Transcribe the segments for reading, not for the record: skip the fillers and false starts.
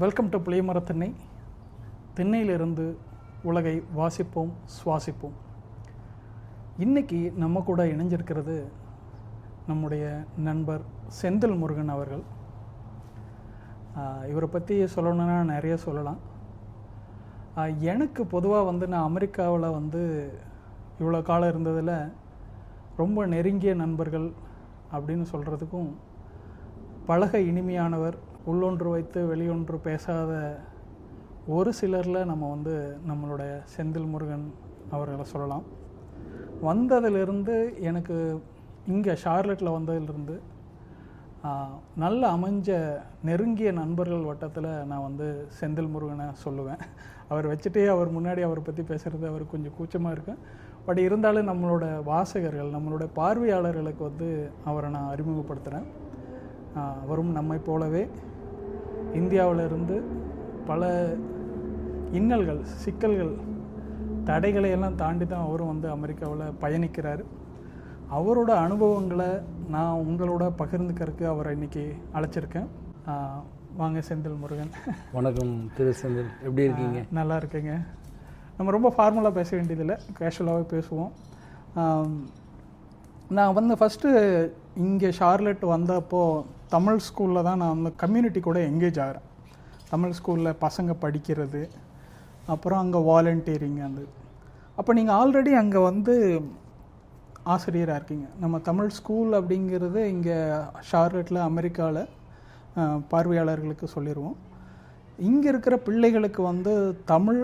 Welcome to புளியமரத்திண்ணை. திண்ணையிலிருந்து உலகை வாசிப்போம், சுவாசிப்போம். இன்றைக்கி நம்ம கூட இணைஞ்சிருக்கிறது நம்முடைய நண்பர் செந்தில் முருகன் அவர்கள். இவரை பற்றி சொல்லணுன்னா நிறைய சொல்லலாம். எனக்கு பொதுவாக நான் அமெரிக்காவில் இவ்வளோ காலம் இருந்ததில் ரொம்ப நெருங்கிய நண்பர்கள் அப்படின்னு சொல்கிறதுக்கும், பழக இனிமையானவர், உள்ளொன்று வைத்து வெளியொன்று பேசாத ஒரு சிலரில் நம்ம நம்மளுடைய செந்தில் முருகன் அவர்களை சொல்லலாம். வந்ததிலிருந்து எனக்கு இங்கே ஷார்லட்டில் வந்ததிலிருந்து நல்ல அமைஞ்ச நெருங்கிய நண்பர்கள் வட்டத்தில் நான் செந்தில் முருகனை சொல்லுவேன். அவர் வச்சுட்டே அவர் முன்னாடி அவரை பற்றி பேசுகிறது அவருக்கு கொஞ்சம் கூச்சமாக இருக்குது. பட் இருந்தாலும் நம்மளோட வாசகர்கள், நம்மளோட பார்வையாளர்களுக்கு அவரை நான் அறிமுகப்படுத்துகிறேன். அவரும் நம்மை போலவே இந்தியாவிலிருந்து பல இன்னல்கள், சிக்கல்கள், தடைகளை எல்லாம் தாண்டி தான் அவரும் அமெரிக்காவில் பயணிக்கிறார். அவரோட அனுபவங்களை நான் உங்களோட பகிர்ந்துக்கிறதுக்கு அவரை இன்றைக்கி அழைச்சிருக்கேன். வாங்க செந்தில் முருகன். வணக்கம் திரு செந்தில், எப்படி இருக்கீங்க? நல்லா இருக்கேங்க. நம்ம ரொம்ப ஃபார்மலாக பேச வேண்டியதில்லை, கேஷுவலாகவே பேசுவோம். நான் ஃபஸ்ட்டு இங்கே ஷார்லட் வந்தப்போ தமிழ் ஸ்கூலில் தான் நான் கம்யூனிட்டி கூட எங்கேஜ் ஆகிறேன். தமிழ் ஸ்கூலில் பசங்க படிக்கிறது, அப்புறம் அங்கே வாலண்டியரிங். அப்போ நீங்கள் ஆல்ரெடி அங்கே ஆசிரியராக இருக்கீங்க. நம்ம தமிழ் ஸ்கூல் அப்படிங்கிறது இங்கே ஷார்லட்டில் அமெரிக்காவில் பார்வையாளர்களுக்கு சொல்லிடுவோம். இங்கே இருக்கிற பிள்ளைகளுக்கு தமிழ்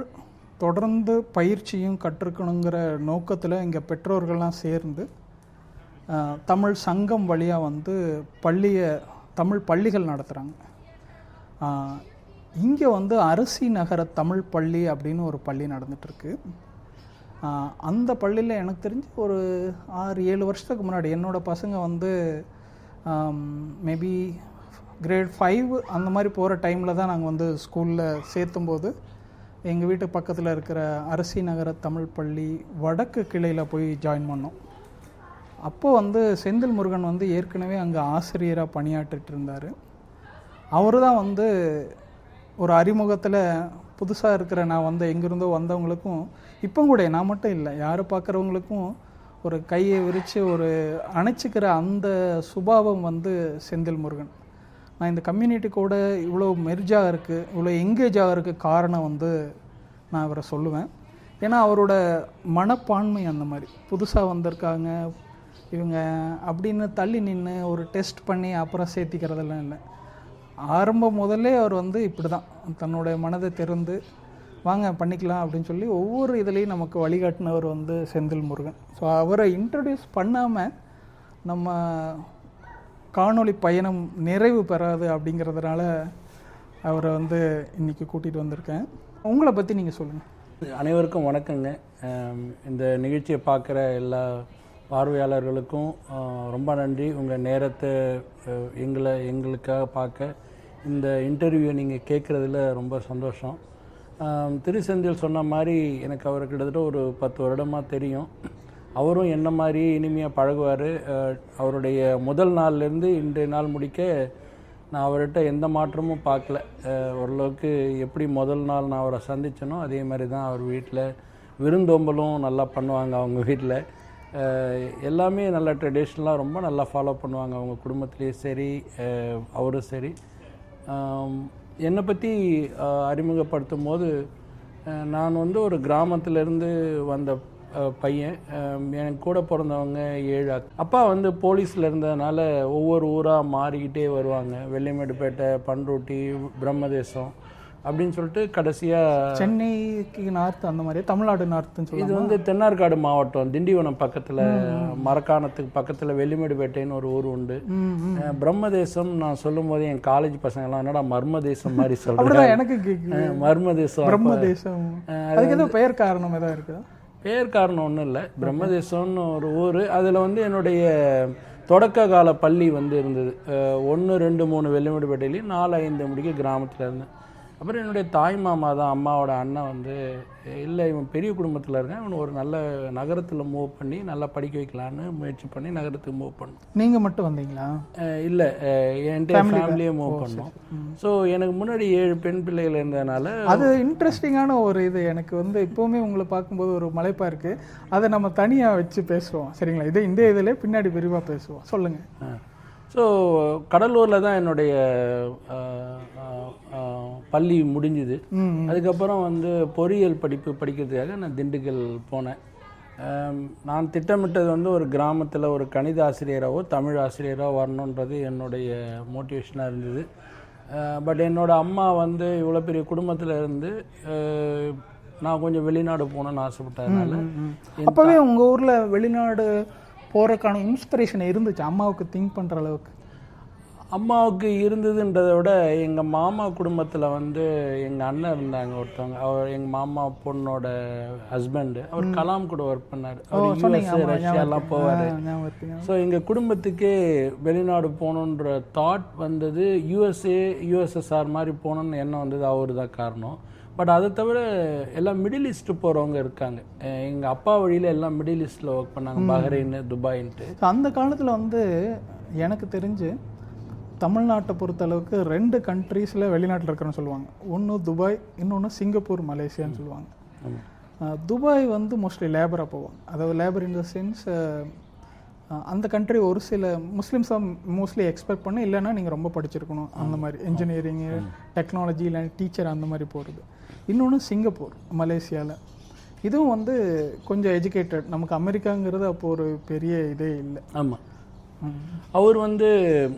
தொடர்ந்து பயிற்சியும் கற்றுக்கணுங்கிற நோக்கத்தில் இங்கே பெற்றோர்கள்லாம் சேர்ந்து தமிழ் சங்கம் வழியாக தமிழ் பள்ளிகள் நடத்துகிறாங்க. இங்கே அரசி நகர தமிழ் பள்ளி அப்படின்னு ஒரு பள்ளி நடந்துகிட்ருக்கு. அந்த பள்ளியில் எனக்கு தெரிஞ்சு ஒரு 6-7 வருஷத்துக்கு முன்னாடி என்னோடய பசங்க மேபி கிரேட் 5 அந்த மாதிரி போகிற டைமில் தான் நாங்கள் ஸ்கூலில் சேர்த்தும்போது எங்கள் வீட்டு பக்கத்தில் இருக்கிற அரசி நகர தமிழ் பள்ளி வடக்கு கிளையில் போய் ஜாயின் பண்ணோம். அப்போது செந்தில் முருகன் ஏற்கனவே அங்கே ஆசிரியராக பணியாற்றிட்டு இருந்தார். அவர் தான் ஒரு அறிமுகத்தில் புதுசாக இருக்கிற நான் எங்கேருந்தோ வந்தவங்களுக்கும், இப்போ கூட நான் மட்டும் இல்லை, யாரை பார்க்குறவங்களுக்கும் ஒரு கையை விரித்து ஒரு அணைச்சிக்கிற அந்த சுபாவம் செந்தில் முருகன். நான் இந்த கம்யூனிட்டி கூட இவ்வளோ மெர்ஜாக இருக்குது, இவ்வளோ எங்கேஜாக இருக்குது காரணம் நான் இவரை சொல்லுவேன். ஏன்னா அவரோட மனப்பான்மை அந்த மாதிரி. புதுசாக வந்திருக்காங்க இவங்க அப்படின்னு தள்ளி நின்று ஒரு டெஸ்ட் பண்ணி அப்புறம் சேர்த்திக்கிறதெல்லாம் இல்லை. ஆரம்பம் முதல்ல அவர் இப்படி தான் தன்னுடைய மனதை திறந்து வாங்க பண்ணிக்கலாம் அப்படின்னு சொல்லி ஒவ்வொரு இதுலேயும் நமக்கு வழிகாட்டினவர் செந்தில் முருகன். ஸோ அவரை இன்ட்ரடியூஸ் பண்ணாமல் நம்ம காணொளி பயணம் நிறைவு பெறாது அப்படிங்கிறதுனால அவரை இன்றைக்கி கூட்டிகிட்டு வந்திருக்கேன். உங்களை பற்றி நீங்கள் சொல்லுங்கள். அனைவருக்கும் வணக்கங்க. இந்த நிகழ்ச்சியை பார்க்குற எல்லா பார்வையாளர்களுக்கும் ரொம்ப நன்றி. உங்கள் நேரத்தை எங்களுக்காக பார்க்க இந்த இன்டர்வியூவை நீங்கள் கேட்குறதுல ரொம்ப சந்தோஷம். திரு செந்தில் சொன்ன மாதிரி எனக்கு அவர் கிட்டத்தட்ட ஒரு 10 வருடமாக தெரியும். அவரும் என்ன மாதிரி இனிமையாக பழகுவார். அவருடைய முதல் நாள்லேருந்து இன்றைய நாள் முடிக்க நான் அவர்கிட்ட எந்த மாற்றமும் பார்க்கல. ஓரளவுக்கு எப்படி முதல் நாள் நான் அவரை சந்தித்தனோ அதே மாதிரி தான் அவர் வீட்டில் விருந்தோம்பலும் நல்லா பண்ணுவாங்க. அவங்க வீட்டில் எல்லாமே நல்ல ட்ரெடிஷ்னலாக ரொம்ப நல்லா ஃபாலோ பண்ணுவாங்க. அவங்க குடும்பத்துலேயும் சரி, அவரும் சரி. என்னை பற்றி அறிமுகப்படுத்தும் போது நான் ஒரு கிராமத்திலேருந்து வந்த பையன். எனக்கு கூட பிறந்தவங்க 7. அப்பா போலீஸில் இருந்ததுனால ஒவ்வொரு ஊராக மாறிக்கிட்டே வருவாங்க. வெள்ளிமேடுப்பேட்டை, பண்ருட்டி, பிரம்மதேசம் அப்படின்னு சொல்லிட்டு கடைசியாக சென்னைக்கு நார்த், அந்த மாதிரி தமிழ்நாடு நார்த்துன்னு சொல்லி இது தென்னார்காடு மாவட்டம், திண்டிவனம் பக்கத்தில், மரக்காணத்துக்கு பக்கத்தில் வெள்ளிமேடுப்பேட்டைன்னு ஒரு ஊர் உண்டு. பிரம்மதேசம் நான் சொல்லும் போது என் காலேஜ் பசங்கள்லாம் என்னடா மர்மதேசம் மாதிரி சொல்கிறேன். எனக்கு மர்மதேசம், பிரம்மதேசம், அதுக்கு எதுவும் பெயர் காரணம் எதாவது இருக்குதா? பெயர் காரணம் ஒன்றும் இல்லை. பிரம்மதேசம்னு ஒரு ஊர். அதில் என்னுடைய தொடக்க கால பள்ளி இருந்தது. 1, 2, 3 வெள்ளிமேடுப்பேட்டையிலையும் 4, 5 முடிக்க கிராமத்தில் இருந்தேன். அப்புறம் என்னுடைய தாய் மாமா தான், அம்மாவோட அண்ணன் வந்து இல்லை இவன் பெரிய குடும்பத்தில் இருக்கான், இவன் ஒரு நல்ல நகரத்தில் மூவ் பண்ணி நல்லா படிக்க வைக்கலான்னு முயற்சி பண்ணி நகரத்துக்கு மூவ் பண்ணோம். நீங்கள் மட்டும் வந்தீங்களா? இல்லை, என்டையர் ஃபேமிலியே மூவ் பண்ணோம். ஸோ எனக்கு முன்னாடி 7 பெண் பிள்ளைகள் இருந்ததுனால அது இன்ட்ரெஸ்டிங்கான ஒரு இது. எனக்கு வந்து இப்போவுமே உங்களை பார்க்கும்போது ஒரு மலைப்பா இருக்குது. அதை நம்ம தனியாக வச்சு பேசுவோம் சரிங்களா? இது இந்த இதில் பின்னாடி விரிவாக பேசுவோம். சொல்லுங்கள். ஸோ கடலூரில் தான் என்னுடைய பள்ளி முடிஞ்சுது. அதுக்கப்புறம் வந்து பொறியியல் படிப்பு படிக்கிறதுக்காக நான் திண்டுக்கல் போனேன். நான் திட்டமிட்டது வந்து ஒரு கிராமத்தில் ஒரு கணித ஆசிரியராகவோ தமிழ் ஆசிரியராகவோ வரணுன்றது என்னுடைய மோட்டிவேஷனாக இருந்தது. பட் என்னோடய அம்மா வந்து இவ்வளோ பெரிய குடும்பத்தில் இருந்து நான் கொஞ்சம் வெளிநாடு போகணுன்னு ஆசைப்பட்டதுனால. அப்போவே உங்கள் ஊரில் வெளிநாடு போகிறக்கான இன்ஸ்பிரேஷன் இருந்துச்சு அம்மாவுக்கு திங்க் பண்ணுற அளவுக்கு? அம்மாவுக்கு இருந்ததுன்றதை விட எங்கள் மாமா குடும்பத்தில் வந்து எங்கள் அண்ணன் இருந்தாங்க ஒருத்தவங்க. அவர் எங்கள் மாமா பொண்ணோட ஹஸ்பண்டு, அவர் கலாம் கூட ஒர்க் பண்ணார். அவர் யூஎஸ் ரஷ்யாலாம் போவார். ஸோ எங்கள் குடும்பத்துக்கே வெளிநாடு போகணுன்ற தாட் வந்தது. யுஎஸ்எஸ்ஆர் மாதிரி போகணுன்னு எண்ணம் வந்தது அவர் தான் காரணம். பட் அதை தவிர எல்லாம் மிடில் ஈஸ்ட்டு போகிறவங்க இருக்காங்க. எங்கள் அப்பா வழியில் எல்லாம் மிடில் ஈஸ்ட்டில் ஒர்க் பண்ணாங்க, பஹ்ரைன், துபாயின்ட்டு. அந்த காலத்தில் வந்து எனக்கு தெரிஞ்சு தமிழ்நாட்டை பொறுத்தளவுக்கு 2 கண்ட்ரீஸில் வெளிநாட்டில் இருக்கிறன்னு சொல்லுவாங்க. ஒன்று துபாய், இன்னொன்று சிங்கப்பூர், மலேசியான்னு சொல்லுவாங்க. துபாய் வந்து மோஸ்ட்லி லேபராக போவாங்க. அதாவது லேபர் இன் த சென்ஸ் அந்த கண்ட்ரி ஒரு சில முஸ்லீம்ஸாக மோஸ்ட்லி எக்ஸ்பெக்ட் பண்ண, இல்லைன்னா நீங்கள் ரொம்ப படிச்சிருக்கணும் அந்த மாதிரி இன்ஜினியரிங்கு, டெக்னாலஜி, இல்லை டீச்சர் அந்த மாதிரி போகிறது. இன்னொன்று சிங்கப்பூர், மலேசியாவில். இதுவும் வந்து கொஞ்சம் எஜுகேட்டட். நமக்கு அமெரிக்காங்கிறது அப்போது ஒரு பெரிய இதே இல்லை. ஆமாம். அவர் வந்து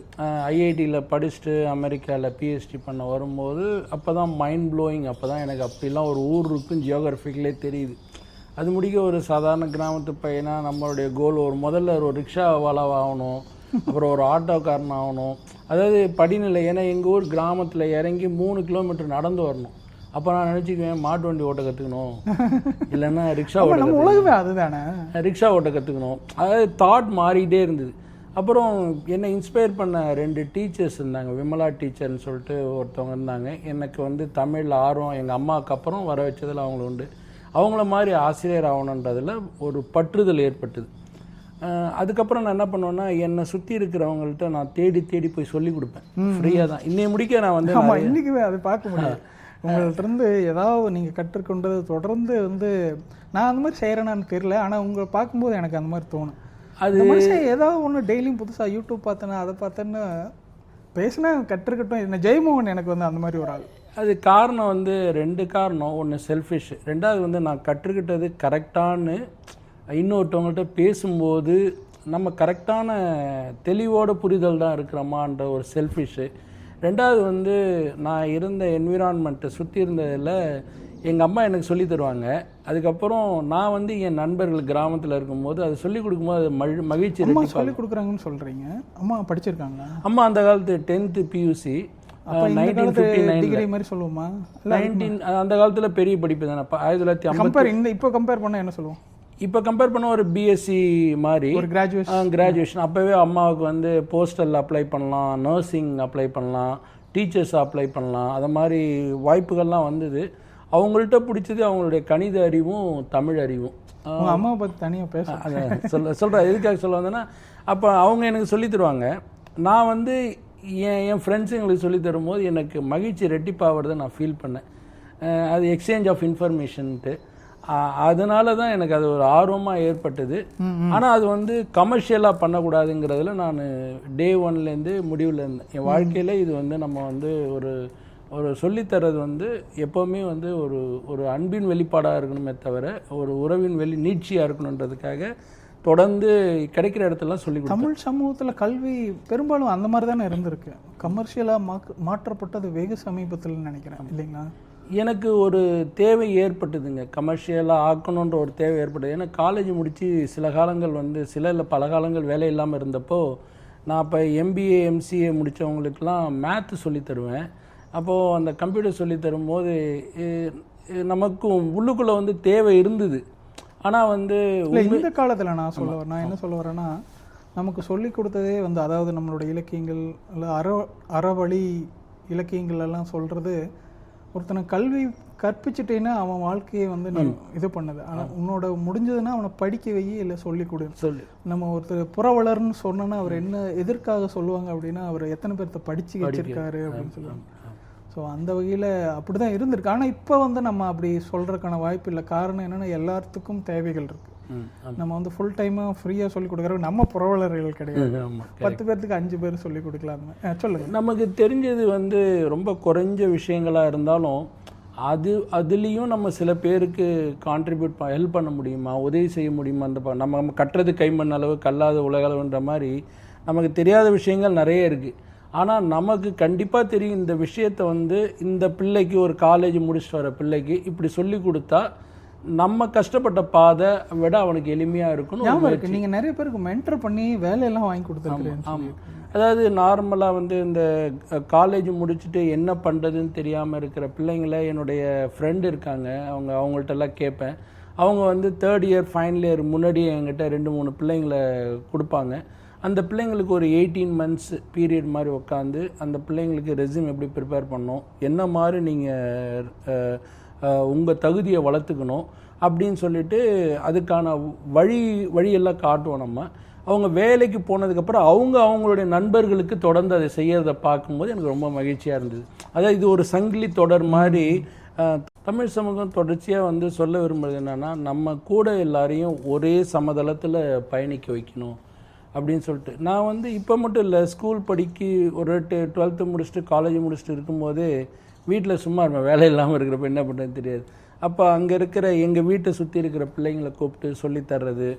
ஐஐடியில் படிச்சுட்டு அமெரிக்காவில் பிஹெச்டி பண்ண வரும்போது அப்போ தான் மைண்ட் ப்ளோயிங். அப்போ தான் எனக்கு அப்படிலாம் ஒரு ஊர் இருக்கும் ஜியோகிராஃபிக்கலே தெரியுது. அது முடிக்க ஒரு சாதாரண கிராமத்து பையனாக நம்மளுடைய கோல் முதல்ல ஒரு ரிக்ஷாவாலாகணும், அப்புறம் ஒரு ஆட்டோக்காரன் ஆகணும். அதாவது படிநிலை. ஏன்னா எங்கள் ஊர் கிராமத்தில் இறங்கி 3 கிலோமீட்டர் நடந்து வரணும். அப்போ நான் நினச்சிக்குவேன் மாட்டு வண்டி ஓட்ட கற்றுக்கணும், இல்லைன்னா ரிக்ஷா ரிக்ஷா ஓட்ட கற்றுக்கணும். அதாவது தாட் மாறிக்கிட்டே இருந்தது. அப்புறம் என்னை இன்ஸ்பயர் பண்ண 2 டீச்சர்ஸ் இருந்தாங்க. விமலா டீச்சர்னு சொல்லிட்டு ஒருத்தவங்க இருந்தாங்க. எனக்கு வந்து தமிழில் ஆர்வம் எங்கள் அம்மாவுக்கு அப்புறம் வர வச்சதில் அவங்கள உண்டு. அவங்கள மாதிரி ஆசிரியர் ஆகணுன்றதில் ஒரு பற்றுதல் ஏற்பட்டது. அதுக்கப்புறம் நான் என்ன பண்ணுவேன்னா, என்னை சுற்றி இருக்கிறவங்கள்ட்ட நான் தேடி தேடி போய் சொல்லி கொடுப்பேன். ஃப்ரீயாக தான் இன்னைய முடிக்க நான் வந்து இன்றைக்குமே அதை பார்க்க முடியாது. உங்கள்கிட்ட ஏதாவது நீங்கள் கற்றுக்கொண்டது தொடர்ந்து வந்து நான் அந்த மாதிரி செய்கிறேனான்னு தெரியல. ஆனால் உங்களை பார்க்கும்போது எனக்கு அந்த மாதிரி தோணும். அது ஏதாவது ஒன்று டெய்லியும் புதுசாக யூடியூப் பார்த்தேன்னா அதை பார்த்தேன்னு பேசினா கற்றுக்கட்டும். என்ன ஜெயமோகன் எனக்கு வந்து அந்த மாதிரி ஒரு ஆள். அது காரணம் வந்து 2 காரணம். ஒன்று செல்ஃபிஷ், 2வது வந்து நான் கற்றுக்கிட்டது கரெக்டானு இன்னொருத்தவங்கள்ட்ட பேசும்போது நம்ம கரெக்டான தெளிவோட புரிதல் தான் இருக்கிறோமான்ற ஒரு செல்ஃபிஷ்ஷு. 2வது வந்து நான் இருந்த என்விரான்மெண்ட்டை சுற்றி இருந்ததில் எங்கள் அம்மா எனக்கு சொல்லி தருவாங்க. அதுக்கப்புறம் நான் வந்து என் நண்பர்கள் கிராமத்தில் இருக்கும்போது அது சொல்லிக் கொடுக்கும்போது அது மகிழ்ச்சி சொல்லி கொடுக்குறாங்கன்னு சொல்கிறீங்க. அம்மா படிச்சிருக்காங்களா? அம்மா அந்த காலத்து 10th PUC 1959 மாதிரி சொல்லுவோமா? அந்த காலத்தில் பெரிய படிப்பு தானே. 1950 இப்போ கம்பேர் பண்ண என்ன சொல்லுவோம்? இப்போ கம்பேர் பண்ண ஒரு பிஎஸ்சி மாதிரி ஒரு கிராஜுவேஷன். அப்போவே அம்மாவுக்கு வந்து போஸ்டல் அப்ளை பண்ணலாம், நர்சிங் அப்ளை பண்ணலாம், டீச்சர்ஸ் அப்ளை பண்ணலாம். அது மாதிரி வாய்ப்புகள்லாம் வந்தது. அவங்கள்ட்ட பிடிச்சது அவங்களுடைய கணித அறிவும் தமிழ் அறிவும். அம்மாவை பற்றி தனியாக பேச சொல்கிறேன். எதுக்காக சொல்ல வந்தேன்னா, அப்போ அவங்க எனக்கு சொல்லி தருவாங்க. நான் வந்து என் ஃப்ரெண்ட்ஸு எங்களுக்கு சொல்லி தரும்போது எனக்கு மகிழ்ச்சி ரெட்டிப்பாகிறத நான் ஃபீல் பண்ணேன். அது எக்ஸ்சேஞ்ச் ஆஃப் இன்ஃபர்மேஷன்ட்டு. அதனால தான் எனக்கு அது ஒரு ஆர்வமாக ஏற்பட்டது. ஆனால் அது வந்து கமர்ஷியலாக பண்ணக்கூடாதுங்கிறதுல நான் டே 1லேருந்து முடிவில் இருந்தேன். என் வாழ்க்கையில் இது வந்து நம்ம வந்து ஒரு சொல்லித்தரது வந்து எப்போவுமே வந்து ஒரு அன்பின் வெளிப்பாடாக இருக்கணுமே தவிர ஒரு உறவின் நீட்சியாக இருக்கணுன்றதுக்காக தொடர்ந்து கிடைக்கிற இடத்துலாம் சொல்லி கொடுத்தேன். தமிழ் சமூகத்தில் கல்வி பெரும்பாலும் அந்த மாதிரி தானே இருந்திருக்கு. கமர்ஷியலாக மாற்றப்பட்டது வெகு சமீபத்தில் நினைக்கிறேன், இல்லைங்களா? எனக்கு ஒரு தேவை ஏற்பட்டதுங்க, கமர்ஷியலாக ஆக்கணுன்ற ஒரு தேவை ஏற்பட்டது. ஏன்னா காலேஜ் முடித்து சில காலங்கள் வந்து இல்லை பல காலங்கள் வேலை இல்லாமல் இருந்தப்போ நான் இப்போ MBA MCA முடித்தவங்களுக்கெல்லாம் மேத்து சொல்லி தருவேன். அப்போது அந்த கம்ப்யூட்டர் சொல்லி தரும்போது நமக்கும் உள்ளுக்குள்ளே வந்து தேவை இருந்தது. ஆனால் வந்து இந்த காலத்தில் நான் என்ன சொல்ல வரேன்னா, நமக்கு சொல்லி கொடுத்ததே வந்து அதாவது நம்மளோட இலக்கியங்கள் இல்லை அறவழி இலக்கியங்கள் எல்லாம் சொல்கிறது ஒருத்தனை கல்வி கற்பிச்சுட்டேன்னா அவன் வாழ்க்கையை வந்து நீ இது பண்ணுது. ஆனால் உன்னோட முடிஞ்சதுன்னா அவனை படிக்க வை, இல்லை சொல்லி கொடு. நம்ம ஒருத்தர் புறவலர்னு சொன்னோன்னா அவர் என்ன எதற்காக சொல்லுவாங்க அப்படின்னா, அவர் எத்தனை பேர்த்த படிச்சு வச்சிருக்காரு அப்படின்னு சொல்லுவாங்க. ஸோ அந்த வகையில் அப்படி தான் இருந்திருக்கு. ஆனால் இப்போ வந்து நம்ம அப்படி சொல்கிறதுக்கான வாய்ப்பு இல்லை. காரணம் என்னென்னா, எல்லாத்துக்கும் தேவைகள் இருக்குது. நம்ம வந்து ஃபுல் டைமாக ஃப்ரீயாக சொல்லிக் கொடுக்குற நம்ம புறவலர்கள் கிடையாது. 10 பேர்த்துக்கு 5 பேர் சொல்லிக் கொடுக்கலாம். சொல்லுங்கள். நமக்கு தெரிஞ்சது வந்து ரொம்ப குறைஞ்ச விஷயங்களாக இருந்தாலும் அதுலேயும் நம்ம சில பேருக்கு கான்ட்ரிபியூட் ஹெல்ப் பண்ண முடியுமா, உதவி செய்ய முடியுமா? அந்த நம்ம கட்டுறது கைமண் அளவு கல்லாத உலகளவுன்ற மாதிரி நமக்கு தெரியாத விஷயங்கள் நிறைய இருக்குது. ஆனால் நமக்கு கண்டிப்பாக தெரியும் இந்த விஷயத்தை வந்து இந்த பிள்ளைக்கு, ஒரு காலேஜ் முடிச்சுட்டு வர பிள்ளைக்கு இப்படி சொல்லி கொடுத்தா நம்ம கஷ்டப்பட்ட பாதை விட அவனுக்கு எளிமையாக இருக்கணும். நீங்கள் நிறைய பேருக்கு மென்டர் பண்ணி வேலையெல்லாம் வாங்கி கொடுத்துருக்கீங்க. ஆமாம். அதாவது நார்மலாக வந்து இந்த காலேஜ் முடிச்சுட்டு என்ன பண்ணுறதுன்னு தெரியாமல் இருக்கிற பிள்ளைங்கள என்னுடைய ஃப்ரெண்டு இருக்காங்க, அவங்கள்ட்டெல்லாம் கேட்பேன். அவங்க வந்து 3rd இயர் ஃபைனல் இயர் முன்னாடியே என்கிட்ட 2-3 பிள்ளைங்களை கொடுப்பாங்க. அந்த பிள்ளைங்களுக்கு ஒரு 18 months பீரியட் மாதிரி உட்காந்து அந்த பிள்ளைங்களுக்கு ரெஸ்யூம் எப்படி ப்ரிப்பேர் பண்ணணும், என்ன மாதிரி நீங்கள் உங்கள் தகுதியை வளர்த்துக்கணும் அப்படின்னு சொல்லிட்டு அதுக்கான வழியெல்லாம் காட்டுவோம் நம்ம. அவங்க வேலைக்கு போனதுக்கப்புறம் அவங்களுடைய நண்பர்களுக்கு தொடர்ந்து அதை செய்யறதை பார்க்கும்போது எனக்கு ரொம்ப மகிழ்ச்சியாக இருந்தது. அதாவது இது ஒரு சங்கிலி தொடர் மாதிரி. தமிழ் சமூகம் தொடர்ச்சியாக வந்து சொல்ல விரும்புறது என்னென்னா, நம்ம கூட எல்லாரையும் ஒரே சமதளத்தில் பயணிக்க வைக்கணும் அப்படின்னு சொல்லிட்டு. நான் வந்து இப்போ மட்டும் இல்லை, ஸ்கூல் ஒரு 12th முடிச்சுட்டு காலேஜ் முடிச்சுட்டு இருக்கும்போதே வீட்டில் சும்மா இருப்பேன். வேலை இல்லாமல் இருக்கிறப்ப என்ன பண்ணுறதுன்னு தெரியாது. அப்போ அங்கே இருக்கிற எங்கள் வீட்டை சுற்றி இருக்கிற பிள்ளைங்களை கூப்பிட்டு சொல்லித்தர்றது,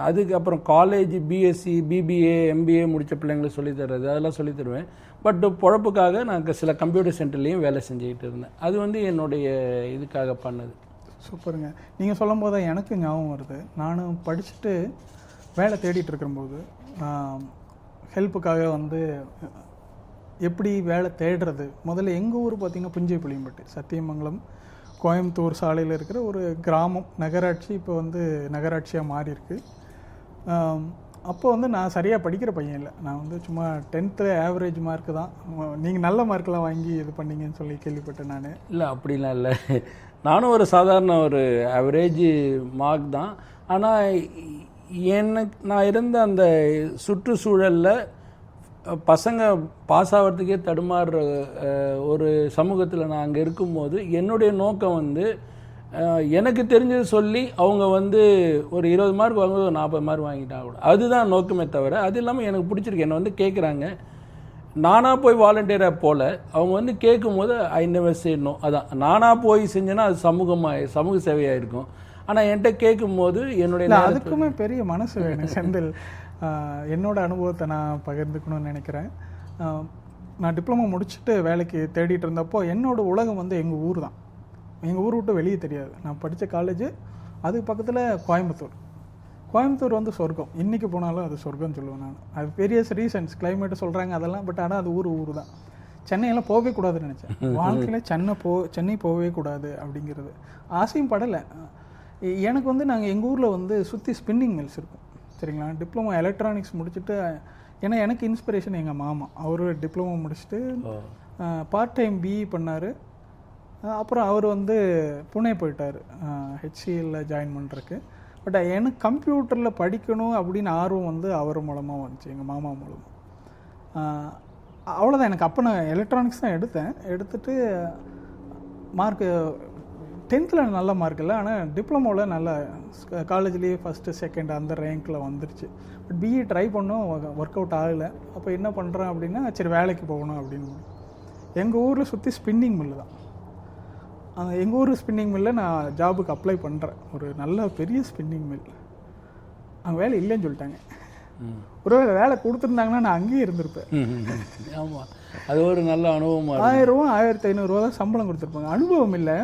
அதுக்கப்புறம் காலேஜ் பிஎஸ்சி பிபிஏ எம்பிஏ முடித்த பிள்ளைங்களுக்கு சொல்லித்தர்றது, அதெல்லாம் சொல்லித்தருவேன். பட் பொழப்புக்காக நான் சில கம்ப்யூட்டர் சென்டர்லேயும் வேலை செஞ்சுக்கிட்டு இருந்தேன். அது வந்து என்னுடைய இதுக்காக பண்ணது. சூப்பருங்க. நீங்கள் சொல்லும் போது தான் எனக்கு ஞாபகம் வருது. நானும் படிச்சுட்டு வேலை தேடிட்டு இருக்கும்போது ஹெல்ப்புக்காக வந்து எப்படி வேலை தேடுறது, முதல்ல எங்கள் ஊர் பார்த்திங்கன்னா புஞ்சைப்புளியம்பட்டு, சத்தியமங்கலம் கோயம்புத்தூர் சாலையில் இருக்கிற ஒரு கிராமம், நகராட்சி. இப்போ வந்து நகராட்சியாக மாறி இருக்கு. அப்போ வந்து நான் சரியாக படிக்கிற பையன் இல்லை. நான் வந்து சும்மா 10th ஆவரேஜ் மார்க்கு தான். நீங்கள் நல்ல மார்க்கெலாம் வாங்கி இது பண்ணீங்கன்னு சொல்லி கேள்விப்பட்டேன் நான். இல்லை, அப்படிலாம் இல்லை. நானும் ஒரு சாதாரண ஒரு ஆவரேஜ் மார்க் தான். ஆனால் நான் இருந்த அந்த சுற்றுச்சூழலில் பசங்க பாஸ் ஆகிறதுக்கே தடுமாறுற ஒரு சமூகத்தில் நான் அங்கே இருக்கும்போது என்னுடைய நோக்கம் வந்து எனக்கு தெரிஞ்சது சொல்லி அவங்க வந்து ஒரு 20 மார்க் வாங்கும்போது ஒரு 40 மார்க் வாங்கிட்டா கூட அதுதான் நோக்கமே தவிர, அது இல்லாமல் எனக்கு பிடிச்சிருக்கு. என்னை வந்து கேட்குறாங்க, நானாக போய் வாலண்டியராக போல, அவங்க வந்து கேட்கும்போது ஐ நெவர் சே நோ. அதான் நானாக போய் செஞ்சேன்னா அது சமூக சேவையாக இருக்கும். ஆனால் என்கிட்ட கேட்கும்போது என்னுடைய அதுக்குமே பெரிய மனசு வேணும் செந்தில். என்னோட அனுபவத்தை நான் பகிர்ந்துக்கணும்னு நினைக்கிறேன். நான் டிப்ளமோ முடிச்சுட்டு வேலைக்கு தேடிட்டு இருந்தப்போ என்னோட உலகம் வந்து எங்கள் ஊர் தான். எங்கள் ஊர் விட்டு வெளியே தெரியாது. நான் படித்த காலேஜ் அதுக்கு பக்கத்தில் கோயம்புத்தூர் வந்து சொர்க்கம். இன்றைக்கி போனாலும் அது சொர்க்கம்னு சொல்லுவேன் நான். அது பெரிய ரீசன்ஸ், கிளைமேட்டு சொல்கிறாங்க அதெல்லாம். பட் ஆனால் அது ஊர் தான். சென்னையெல்லாம் போகவே கூடாதுன்னு நினச்சேன். வாழ்க்கையில் சென்னை போகவே கூடாது அப்படிங்கிறது ஆசையும் படலை. எனக்கு வந்து நாங்கள் எங்கள் ஊரில் வந்து சுற்றி ஸ்பின்னிங் மில்ஸ் இருக்கும், சரிங்களா. டிப்ளமோ எலக்ட்ரானிக்ஸ் முடிச்சுட்டு, ஏன்னா எனக்கு இன்ஸ்பிரேஷன் எங்கள் மாமா. அவர் டிப்ளமோ முடிச்சுட்டு பார்ட் டைம் பிஇ பண்ணார். அப்புறம் அவர் வந்து புனே போயிட்டார் ஹெச்சிஎல்லில் ஜாயின் பண்ணுறதுக்கு. பட் எனக்கு கம்ப்யூட்டரில் படிக்கணும் அப்படின்னு ஆர்வம் வந்து அவர் மூலமாக வந்துச்சு, எங்கள் மாமா மூலமாக. அவ்வளோதான். எனக்கு அப்போ நான் எலக்ட்ரானிக்ஸ் தான் எடுத்துட்டு மார்க்கு 10th நல்ல மார்க் இல்லை, ஆனால் டிப்ளமோவில் நல்ல காலேஜ்லேயே ஃபஸ்ட்டு செகண்ட் அந்த ரேங்க்கில் வந்துருச்சு. பட் பிஇ ட்ரை பண்ணோம், ஒர்க் அவுட் ஆகலை. அப்போ என்ன பண்ணுறேன் அப்படின்னா, சரி வேலைக்கு போகணும் அப்படின்னு. எங்கள் ஊரில் சுற்றி ஸ்பின்னிங் மில்லு தான். எங்கள் ஊர் ஸ்பின்னிங் மில்லில் நான் ஜாபுக்கு அப்ளை பண்ணுறேன். ஒரு நல்ல பெரிய ஸ்பின்னிங் மில். அங்கே வேலை இல்லைன்னு சொல்லிட்டாங்க. ஒருவேளை வேலை கொடுத்துருந்தாங்கன்னா நான் அங்கேயே இருந்திருப்பேன். ஆமாம், அது ஒரு நல்ல அனுபவம். 1000 ரூபா 1500 தான் சம்பளம் கொடுத்துருப்பாங்க. அனுபவம் இல்லை,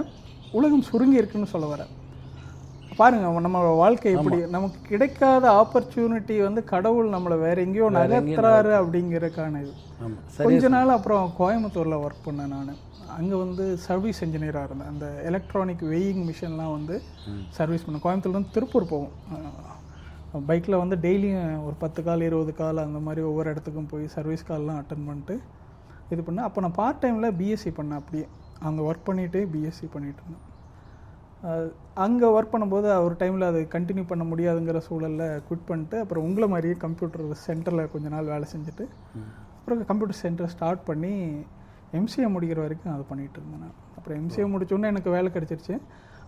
உலகம் சுருங்கி இருக்குன்னு சொல்ல வரேன். பாருங்கள் நம்ம வாழ்க்கை எப்படி, நமக்கு கிடைக்காத ஆப்பர்ச்சுனிட்டி வந்து கடவுள் நம்மளை வேற எங்கேயோ நகர்த்துறாரு அப்படிங்கிறதுக்கான இது. கொஞ்ச நாள் அப்புறம் கோயம்புத்தூரில் ஒர்க் பண்ணேன் நான். அங்கே வந்து சர்வீஸ் இன்ஜினியராக இருந்தேன். அந்த எலக்ட்ரானிக் வெயிங் மிஷின்லாம் வந்து சர்வீஸ் பண்ணேன். கோயம்புத்தூர்லேருந்து திருப்பூர் போவோம் பைக்கில் வந்து டெய்லியும் ஒரு 10 கால் 20 கால் அந்த மாதிரி ஒவ்வொரு இடத்துக்கும் போய் சர்வீஸ் கால்லாம் அட்டன் பண்ணிட்டு இது பண்ணேன். அப்போ நான் பார்ட் டைமில் பிஎஸ்சி பண்ணேன். அப்படியே அங்கே ஒர்க் பண்ணிகிட்டே பிஎஸ்சி பண்ணிகிட்டு இருந்தேன். அங்கே ஒர்க் பண்ணும்போது ஒரு டைமில் அது கண்டினியூ பண்ண முடியாதுங்கிற சூழலில் குவிட் பண்ணிட்டு அப்புறம் உங்களை மாதிரியே கம்ப்யூட்டர் சென்டரில் கொஞ்ச நாள் வேலை செஞ்சுட்டு அப்புறம் கம்ப்யூட்டர் சென்டர் ஸ்டார்ட் பண்ணி எம்சிஏ முடிக்கிற வரைக்கும் அது பண்ணிகிட்டு இருந்தேன் நான். அப்புறம் எம்சிஏ முடிச்சோன்னே எனக்கு வேலை கிடச்சிருச்சு.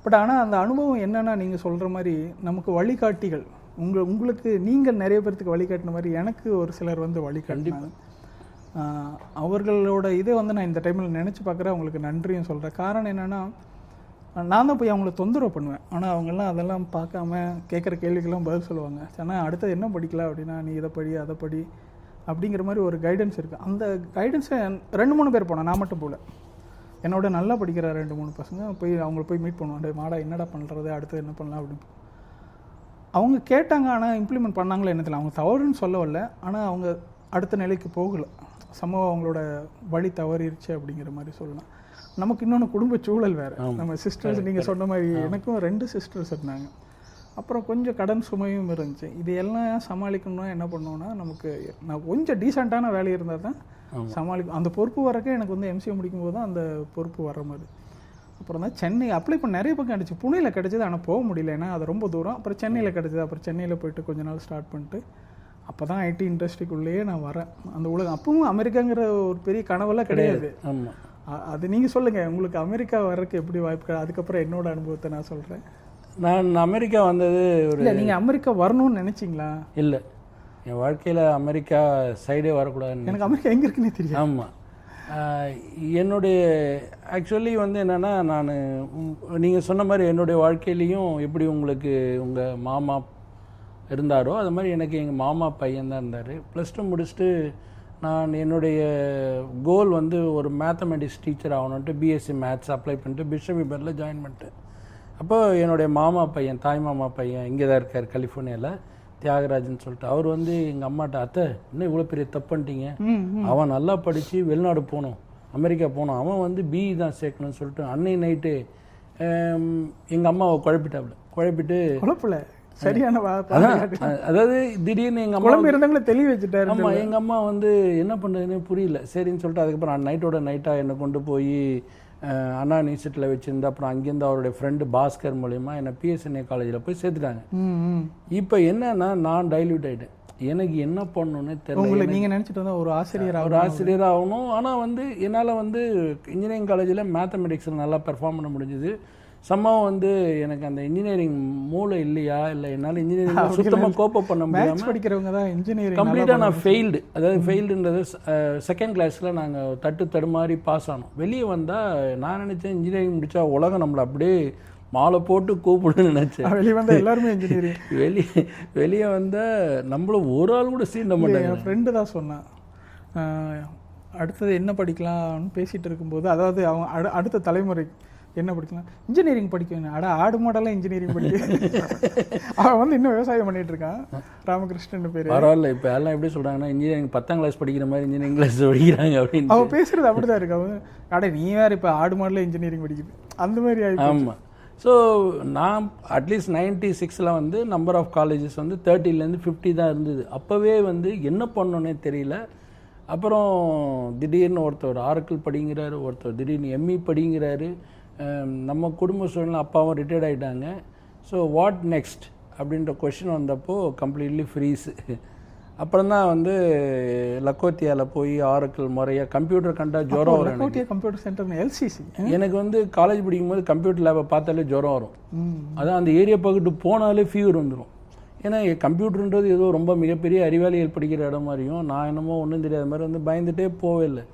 பட் ஆனால் அந்த அனுபவம் என்னென்னா நீங்கள் சொல்கிற மாதிரி நமக்கு வழிகாட்டிகள் உங்களுக்கு நீங்கள் நிறைய பேர்த்துக்கு வழிகாட்டின மாதிரி எனக்கு ஒரு சிலர் வந்து வழிகாட்டினாங்க. அவர்களோட இதை வந்து நான் இந்த டைமில் நினச்சி பார்க்குறேன். அவங்களுக்கு நன்றியும் சொல்கிறேன். காரணம் என்னென்னா நான் தான் போய் அவங்கள தொந்தரவு பண்ணுவேன். ஆனால் அவங்கெல்லாம் அதெல்லாம் பார்க்காம கேட்குற கேள்விக்கெல்லாம் பதில் சொல்லுவாங்க. ஆனால் அடுத்தது என்ன படிக்கலாம் அப்படின்னா நீ இதை படி அதை படி அப்படிங்கிற மாதிரி ஒரு கைடன்ஸ் இருக்குது. அந்த கைடன்ஸை 2-3 பேர் போனேன், நான் மட்டும் போகல. என்னோட நல்லா படிக்கிற 2-3 பசங்க போய் அவங்கள போய் மீட் பண்ணுவாங்க. மாடா என்னடா பண்ணுறது, அடுத்தது என்ன பண்ணலாம் அப்படின்னு அவங்க கேட்டாங்க. ஆனால் இம்ப்ளிமெண்ட் பண்ணாங்களே என்ன தெரியல. அவங்க தவறுன்னு சொல்ல வரல, ஆனால் அவங்க அடுத்த நிலைக்கு போகலை. சமூகம் அவங்களோட வழி தவறிடுச்சு அப்படிங்கிற மாதிரி சொல்லலாம். நமக்கு இன்னொன்று குடும்ப சூழல் வேறு. நம்ம சிஸ்டர்ஸ் நீங்கள் சொன்ன மாதிரி எனக்கும் 2 சிஸ்டர்ஸ் இருந்தாங்க. அப்புறம் கொஞ்சம் கடன் சுமையும் இருந்துச்சு. இது எல்லாம் சமாளிக்கணும்னா என்ன பண்ணோன்னா நமக்கு நான் கொஞ்சம் டீசெண்டான வேலை இருந்தால் தான் சமாளிக்கும். அந்த பொறுப்பு வரக்கே எனக்கு வந்து எம்சிஏ முடிக்கும் போது தான் அந்த பொறுப்பு வர மாதிரி. அப்புறம் தான் சென்னை அப்ளை பண்ண நிறைய பக்கம் கிடச்சி. புனேயில் கிடச்சிது, ஆனால் போக முடியல, ஏன்னா அது ரொம்ப தூரம். அப்புறம் சென்னையில் கிடச்சிது. அப்புறம் சென்னையில் போயிட்டு கொஞ்ச நாள் ஸ்டார்ட் பண்ணிட்டு அப்போ தான் ஐடி இண்டஸ்ட்ரிக்குள்ளேயே நான் வரேன். அந்த உலகம் அப்பவும் அமெரிக்காங்கிற ஒரு பெரிய கனவெல்லாம் கிடையாது. ஆமாம், அது நீங்கள் சொல்லுங்கள், உங்களுக்கு அமெரிக்கா வர்றதுக்கு எப்படி வாய்ப்பு? அதுக்கப்புறம் என்னோட அனுபவத்தை நான் சொல்கிறேன். நான் அமெரிக்கா வந்தது இல்லை, நீங்கள் அமெரிக்கா வரணும்னு நினச்சிங்களா? இல்லை, என் வாழ்க்கையில் அமெரிக்கா சைடே வரக்கூடாதுன்னு. எனக்கு அமெரிக்கா எங்கே இருக்குன்னே தெரியும். ஆமாம், என்னுடைய ஆக்சுவலி வந்து என்னென்னா, நான் நீங்கள் சொன்ன மாதிரி என்னுடைய வாழ்க்கையிலையும் எப்படி உங்களுக்கு உங்கள் மாமா இருந்தாரோ அது மாதிரி எனக்கு எங்கள் மாமா பையன் தான் இருந்தார். +2 முடிச்சுட்டு நான் என்னுடைய கோல் வந்து ஒரு மேத்தமெட்டிக்ஸ் டீச்சர் ஆகணுன்ட்டு பிஎஸ்சி மேத்ஸ் அப்ளை பண்ணிட்டு பிஷப் விபரில் ஜாயின் பண்ணிட்டேன். அப்போ என்னுடைய மாமா பையன், தாய் மாமா பையன் இங்கே தான் இருக்கார் கலிஃபோர்னியாவில், தியாகராஜன் சொல்லிட்டு. அவர் வந்து எங்கள் அம்மாட்ட, அத்தை இன்னும் இவ்வளோ பெரிய தப்பு பண்ணிட்டீங்க, அவன் நல்லா படித்து வெளிநாடு போகணும், அமெரிக்கா போகணும், அவன் வந்து பிஇ தான் சேர்க்கணும்னு சொல்லிட்டு அன்னை நைட்டு எங்கள் அம்மாவை குழப்பிட்டு குழப்பல சரியான அதாவது திடீர்னு எங்கள் அம்மா இருந்தவங்கள தெளிவு வச்சுட்டாரு. ஆமாம், எங்கள் அம்மா வந்து என்ன பண்ணுறதுன்னு புரியல. சரின்னு சொல்லிட்டு அதுக்கப்புறம் நைட்டோட நைட்டாக என்னை கொண்டு போய் அண்ணா யூனிவர்சிட்டியில் வச்சுருந்து அப்புறம் அங்கேருந்து அவருடைய ஃப்ரெண்டு பாஸ்கர் மூலயமா என்னை பிஎஸ்என்ஏ காலேஜில் போய் சேர்த்துட்டாங்க. இப்போ என்னன்னா நான் டைல்யூட் ஆகிட்டேன். எனக்கு என்ன பண்ணணும்னு தெரியல. நீங்கள் நினச்சிட்டு வந்தால் ஒரு ஆசிரியர் ஆகணும். ஆனால் வந்து என்னால் வந்து இன்ஜினியரிங் காலேஜில் மேத்தமெட்டிக்ஸில் நல்லா பெர்ஃபார்ம் பண்ண முடிஞ்சுது. சம்பவம் வந்து எனக்கு அந்த இன்ஜினியரிங் மூளை இல்லையா, இல்லை என்னால் இன்ஜினியரிங் சுத்தமாக கோப்பப் பண்ண முடியாமல் படிக்கிறவங்க தான் இன்ஜினியரிங் கம்ப்ளீட்டாக நான் ஃபெயில்டு. அதாவது ஃபெயில்டுன்றது செகண்ட் கிளாஸில் நாங்கள் தடுமாறி பாஸ் ஆனோம். வெளியே வந்தால் நான் நினச்சேன் இன்ஜினியரிங் முடித்தா உலகம் நம்மளை அப்படியே மாலை போட்டு கூப்பிடுன்னு நினச்சேன். வெளியே வந்தால் எல்லாருமே இன்ஜினியரிங். வெளியே வந்தால் நம்மளும் ஒரு ஆள் கூட சீண்ட மாட்டாங்க. என் ஃப்ரெண்டு தான் சொன்னான், அடுத்தது என்ன படிக்கலாம்னு பேசிகிட்டு இருக்கும்போது, அதாவது அவன் அடுத்த தலைமுறை என்ன படிக்கலாம், இன்ஜினியரிங் படிக்கணும். ஆடு மாடெல்லாம் இன்ஜினியரிங் படிக்க அவன் வந்து இன்னும் விவசாயம் பண்ணிட்டு இருக்கான். ராமகிருஷ்ணன் பேர். பரவாயில்ல, இப்போ எல்லாம் எப்படி சொல்கிறாங்கன்னா இன்ஜினியரிங் 10ஆம் கிளாஸ் படிக்கிற மாதிரி இன்ஜினியரிங் கிளாஸ் படிக்கிறாங்க அப்படின்னு. அவன் பேசுறது அப்படிதான் இருக்கு. அவன் நீ வேறு இப்போ ஆடு மாடலில் இன்ஜினியரிங் படிக்குது அந்த மாதிரி ஆகி. ஆமாம். ஸோ நான் அட்லீஸ்ட் 96 வந்து நம்பர் ஆஃப் காலேஜஸ் வந்து 30லேருந்து 50 தான் இருந்தது. அப்போவே வந்து என்ன பண்ணோன்னே தெரியல. அப்புறம் திடீர்னு ஒருத்தர் ஆரக்கிள் படிங்கிறாரு, ஒருத்தர் திடீர்னு எம்இ படிங்கிறாரு. நம்ம குடும்ப சூழ்நிலை அப்பாவும் ரிட்டையர்ட் ஆகிட்டாங்க. ஸோ வாட் நெக்ஸ்ட் அப்படின்ற கொஷின் வந்தப்போ கம்ப்ளீட்லி ஃப்ரீஸு. அப்புறம் தான் வந்து லக்கோத்தியாவில் போய் ஆரக்கிள் முறையாக கம்ப்யூட்டர் கண்டா ஜுரம் வரும். லக்கோத்தியா கம்ப்யூட்டர் சென்டர் எல்சிசி. எனக்கு வந்து காலேஜ் படிக்கும்போது கம்ப்யூட்டர் லேபை பார்த்தாலே ஜுரம் வரும். அதான் அந்த ஏரியா பக்கத்து போனாலே ஃபீவர் வந்துடும். ஏன்னா கம்ப்யூட்டருன்றது ஏதோ ரொம்ப மிகப்பெரிய அறிவாளிகள் படிக்கிற இடம் மாதிரியும், நான் என்னமோ ஒன்றும் தெரியாத மாதிரி வந்து பயந்துகிட்டே போவே இல்லை.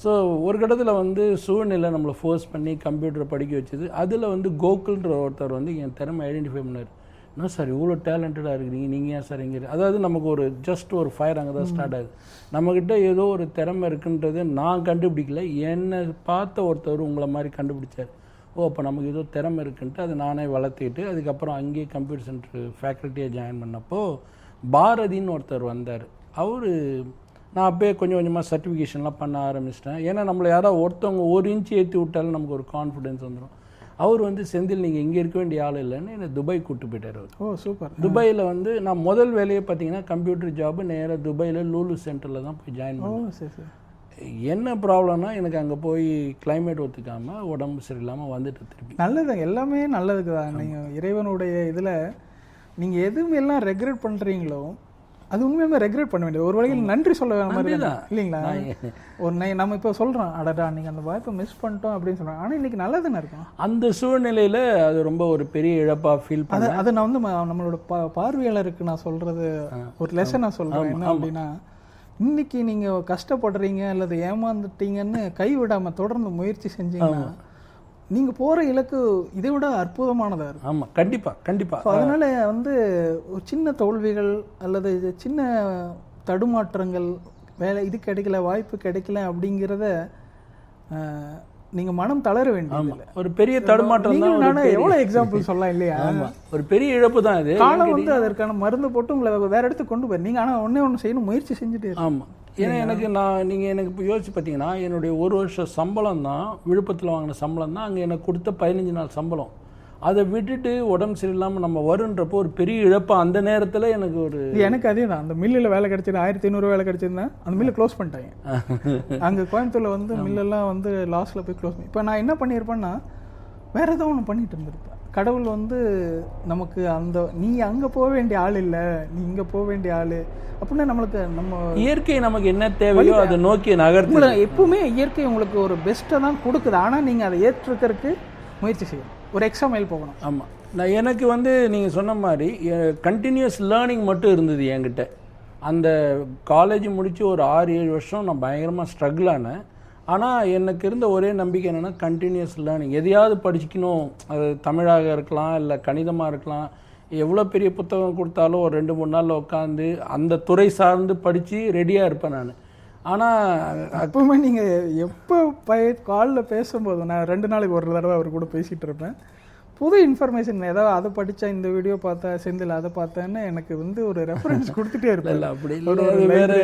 ஸோ ஒரு கட்டத்தில் வந்து சூழ்நிலை நம்மளை ஃபோர்ஸ் பண்ணி கம்ப்யூட்டரை படிக்க வச்சுது. அதில் வந்து கோகுல்ன்ற ஒருத்தர் வந்து என் திறமை ஐடென்டிஃபை பண்ணார். என்ன சார் இவ்வளோ டேலண்டடாக இருக்கிறீங்க, நீங்கள் ஏன் சார் இங்கே? அதாவது நமக்கு ஒரு ஜஸ்ட் ஒரு ஃபயர் அங்கே தான் ஸ்டார்ட் ஆகுது. நம்மக்கிட்ட ஏதோ ஒரு திறமை இருக்குன்றது நான் கண்டுபிடிக்கல, என்னை பார்த்த ஒருத்தர் உங்களை மாதிரி கண்டுபிடிச்சார். அப்போ நமக்கு ஏதோ திறமை இருக்குன்ட்டு அதை நானே வளர்த்துக்கிட்டு அதுக்கப்புறம் அங்கேயே கம்ப்யூட்டர் சென்டர் ஃபேக்கல்ட்டியாக ஜாயின் பண்ணப்போ பாரதின்னு ஒருத்தர் வந்தார். அவர் நான் அப்போயே கொஞ்சம் கொஞ்சமாக சர்டிஃபிகேஷன்லாம் பண்ண ஆரம்பிச்சிட்டேன். ஏன்னா நம்மளை யாராவது ஒருத்தவங்க 1 இன்ச்சு ஏற்றி விட்டாலும் நமக்கு ஒரு கான்ஃபிடென்ஸ் வந்துடும். அவர் வந்து செந்தில் நீங்கள் இங்கே இருக்க வேண்டிய ஆள் இல்லைன்னு என்னை துபாய் கூப்பிட்டு போயிட்டார். அவர் ஓ சூப்பர். துபாயில் வந்து நான் முதல் வேலையை பார்த்தீங்கன்னா கம்ப்யூட்டர் ஜாபு நேராக துபாயில் லூலு சென்டரில் தான் போய் ஜாயின் பண்ணேன். என்ன ப்ராப்ளம்னா எனக்கு அங்கே போய் கிளைமேட் ஒத்துக்காமல் உடம்பு சரியில்லாமல் வந்துட்டு திருப்பி. நல்லது, எல்லாமே நல்லதுக்கு தான். நீங்கள் இறைவனுடைய இதில் நீங்கள் எதுவும் எல்லாம் ரெக்ரெட் பண்ணுறீங்களோ அது உண்மையுமே ரெக்ரெட் பண்ண வேண்டியது. ஒரு வகையில் நன்றி சொல்ல வேற மாதிரி தான் இல்லைங்களா? ஒரு நம்ம இப்போ சொல்கிறோம், அடடா நீங்கள் அந்த வாய்ப்பை மிஸ் பண்ணிட்டோம் அப்படின்னு சொல்கிறோம். ஆனால் இன்னைக்கு நல்லதுன்னு இருக்கும். அந்த சூழ்நிலையில் அது ரொம்ப ஒரு பெரிய இழப்பாக ஃபீல் பண்ண. அதை நான் வந்து நம்மளோட பார்வையாளருக்கு நான் சொல்கிறது ஒரு லெசன் நான் சொல்கிறேன். என்ன அப்படின்னா, இன்னைக்கு நீங்கள் கஷ்டப்படுறீங்க அல்லது ஏமாந்துட்டீங்கன்னு கைவிடாமல் தொடர்ந்து முயற்சி செஞ்சீங்கன்னா நீங்கள் போகிற இலக்கு இதை விட அற்புதமானதாக இருக்கும். ஆமாம், கண்டிப்பாக கண்டிப்பாக. அதனால் வந்து ஒரு சின்ன தோல்விகள் அல்லது சின்ன தடுமாற்றங்கள், வேலை இது கிடைக்கல, வாய்ப்பு கிடைக்கல அப்படிங்கிறத நீங்கள் மனம் தளர வேண்டியது. ஒரு பெரிய தடுமாற்றம் தான். நான் எவ்வளோ எக்ஸாம்பிள் சொல்லலாம் இல்லையா? ஒரு பெரிய இழப்பு தான் இது. காலம் வந்து அதற்கான மருந்து போட்டு உங்களை வேற இடத்துக்கு கொண்டு போய் நீங்கள் ஆனால் ஒன்று செய்யணும், முயற்சி செஞ்சுட்டு. ஆமாம், ஏன்னா நீங்கள் எனக்கு இப்போ யோசிச்சு பார்த்தீங்கன்னா என்னுடைய 1 வருஷம் சம்பளம் தான், விழுப்புரத்தில் வாங்கின சம்பளம் தான் அங்கே எனக்கு கொடுத்த 15 நாள் சம்பளம். அதை விட்டுட்டு உடம்பு சரியில்லாமல் நம்ம வருன்றப்போ ஒரு பெரிய இழப்பு அந்த நேரத்தில் எனக்கு அதே தான். அந்த மில்லில் வேலை கிடைச்சது 1500 வேலை கிடைச்சிருந்தேன், அந்த மில்லை க்ளோஸ் பண்ணிட்டாங்க. அங்கே கோயம்புத்தூரில் வந்து மில்லெல்லாம் வந்து லாஸ்ட்டில் போய் க்ளோஸ் பண்ணி இப்போ நான் என்ன பண்ணியிருப்பேன்னா வேறு ஏதோ ஒன்று பண்ணிட்டு இருந்திருப்பேன். கடவுள் வந்து நமக்கு அந்த நீ அங்கே போக வேண்டிய ஆள் இல்லை, நீ இங்கே போக வேண்டிய ஆள் அப்படின்னா நம்மளுக்கு நம்ம இயற்கை நமக்கு என்ன தேவையோ அதை நோக்கி நகர்த்து. எப்பவுமே இயற்கை உங்களுக்கு ஒரு பெஸ்ட்டை தான் கொடுக்குது. ஆனால் நீங்கள் அதை ஏற்றுக்கிறதுக்கு முயற்சி செய்யணும், ஒரு எக்ஸ்ட்ரா மைல் போகணும். ஆமாம், நான் எனக்கு வந்து நீங்கள் சொன்ன மாதிரி கண்டினியூஸ் லேர்னிங் மட்டும் இருந்தது என்கிட்ட. அந்த காலேஜ் முடித்து ஒரு 6-7 வருஷம் நான் பயங்கரமாக ஸ்ட்ரகிள் ஆனேன். ஆனால் எனக்கு இருந்த ஒரே நம்பிக்கை என்னென்னா கண்டினியூஸ் லேர்னிங். எதையாவது படிச்சுக்கணும், அது தமிழாக இருக்கலாம் இல்லை கணிதமாக இருக்கலாம். எவ்வளோ பெரிய புத்தகம் கொடுத்தாலும் ஒரு 2-3 நாளில் உட்காந்து அந்த துறை சார்ந்து படித்து ரெடியாக இருப்பேன் நான். ஆனால் அப்பவுமே நீங்கள் எப்போ காலில் பேசும்போது நான் 2 நாளைக்கு ஒரு தடவை அவர் கூட பேசிகிட்டு இருப்பேன். புது இன்ஃபர்மேஷன் ஏதாவது அதை படித்தா, இந்த வீடியோ பார்த்தா, செந்தில் அதை பார்த்தேன்னு எனக்கு வந்து ஒரு ரெஃபரன்ஸ் கொடுத்துட்டே இருப்பேன். இல்லை அப்படி இல்லை, வேறு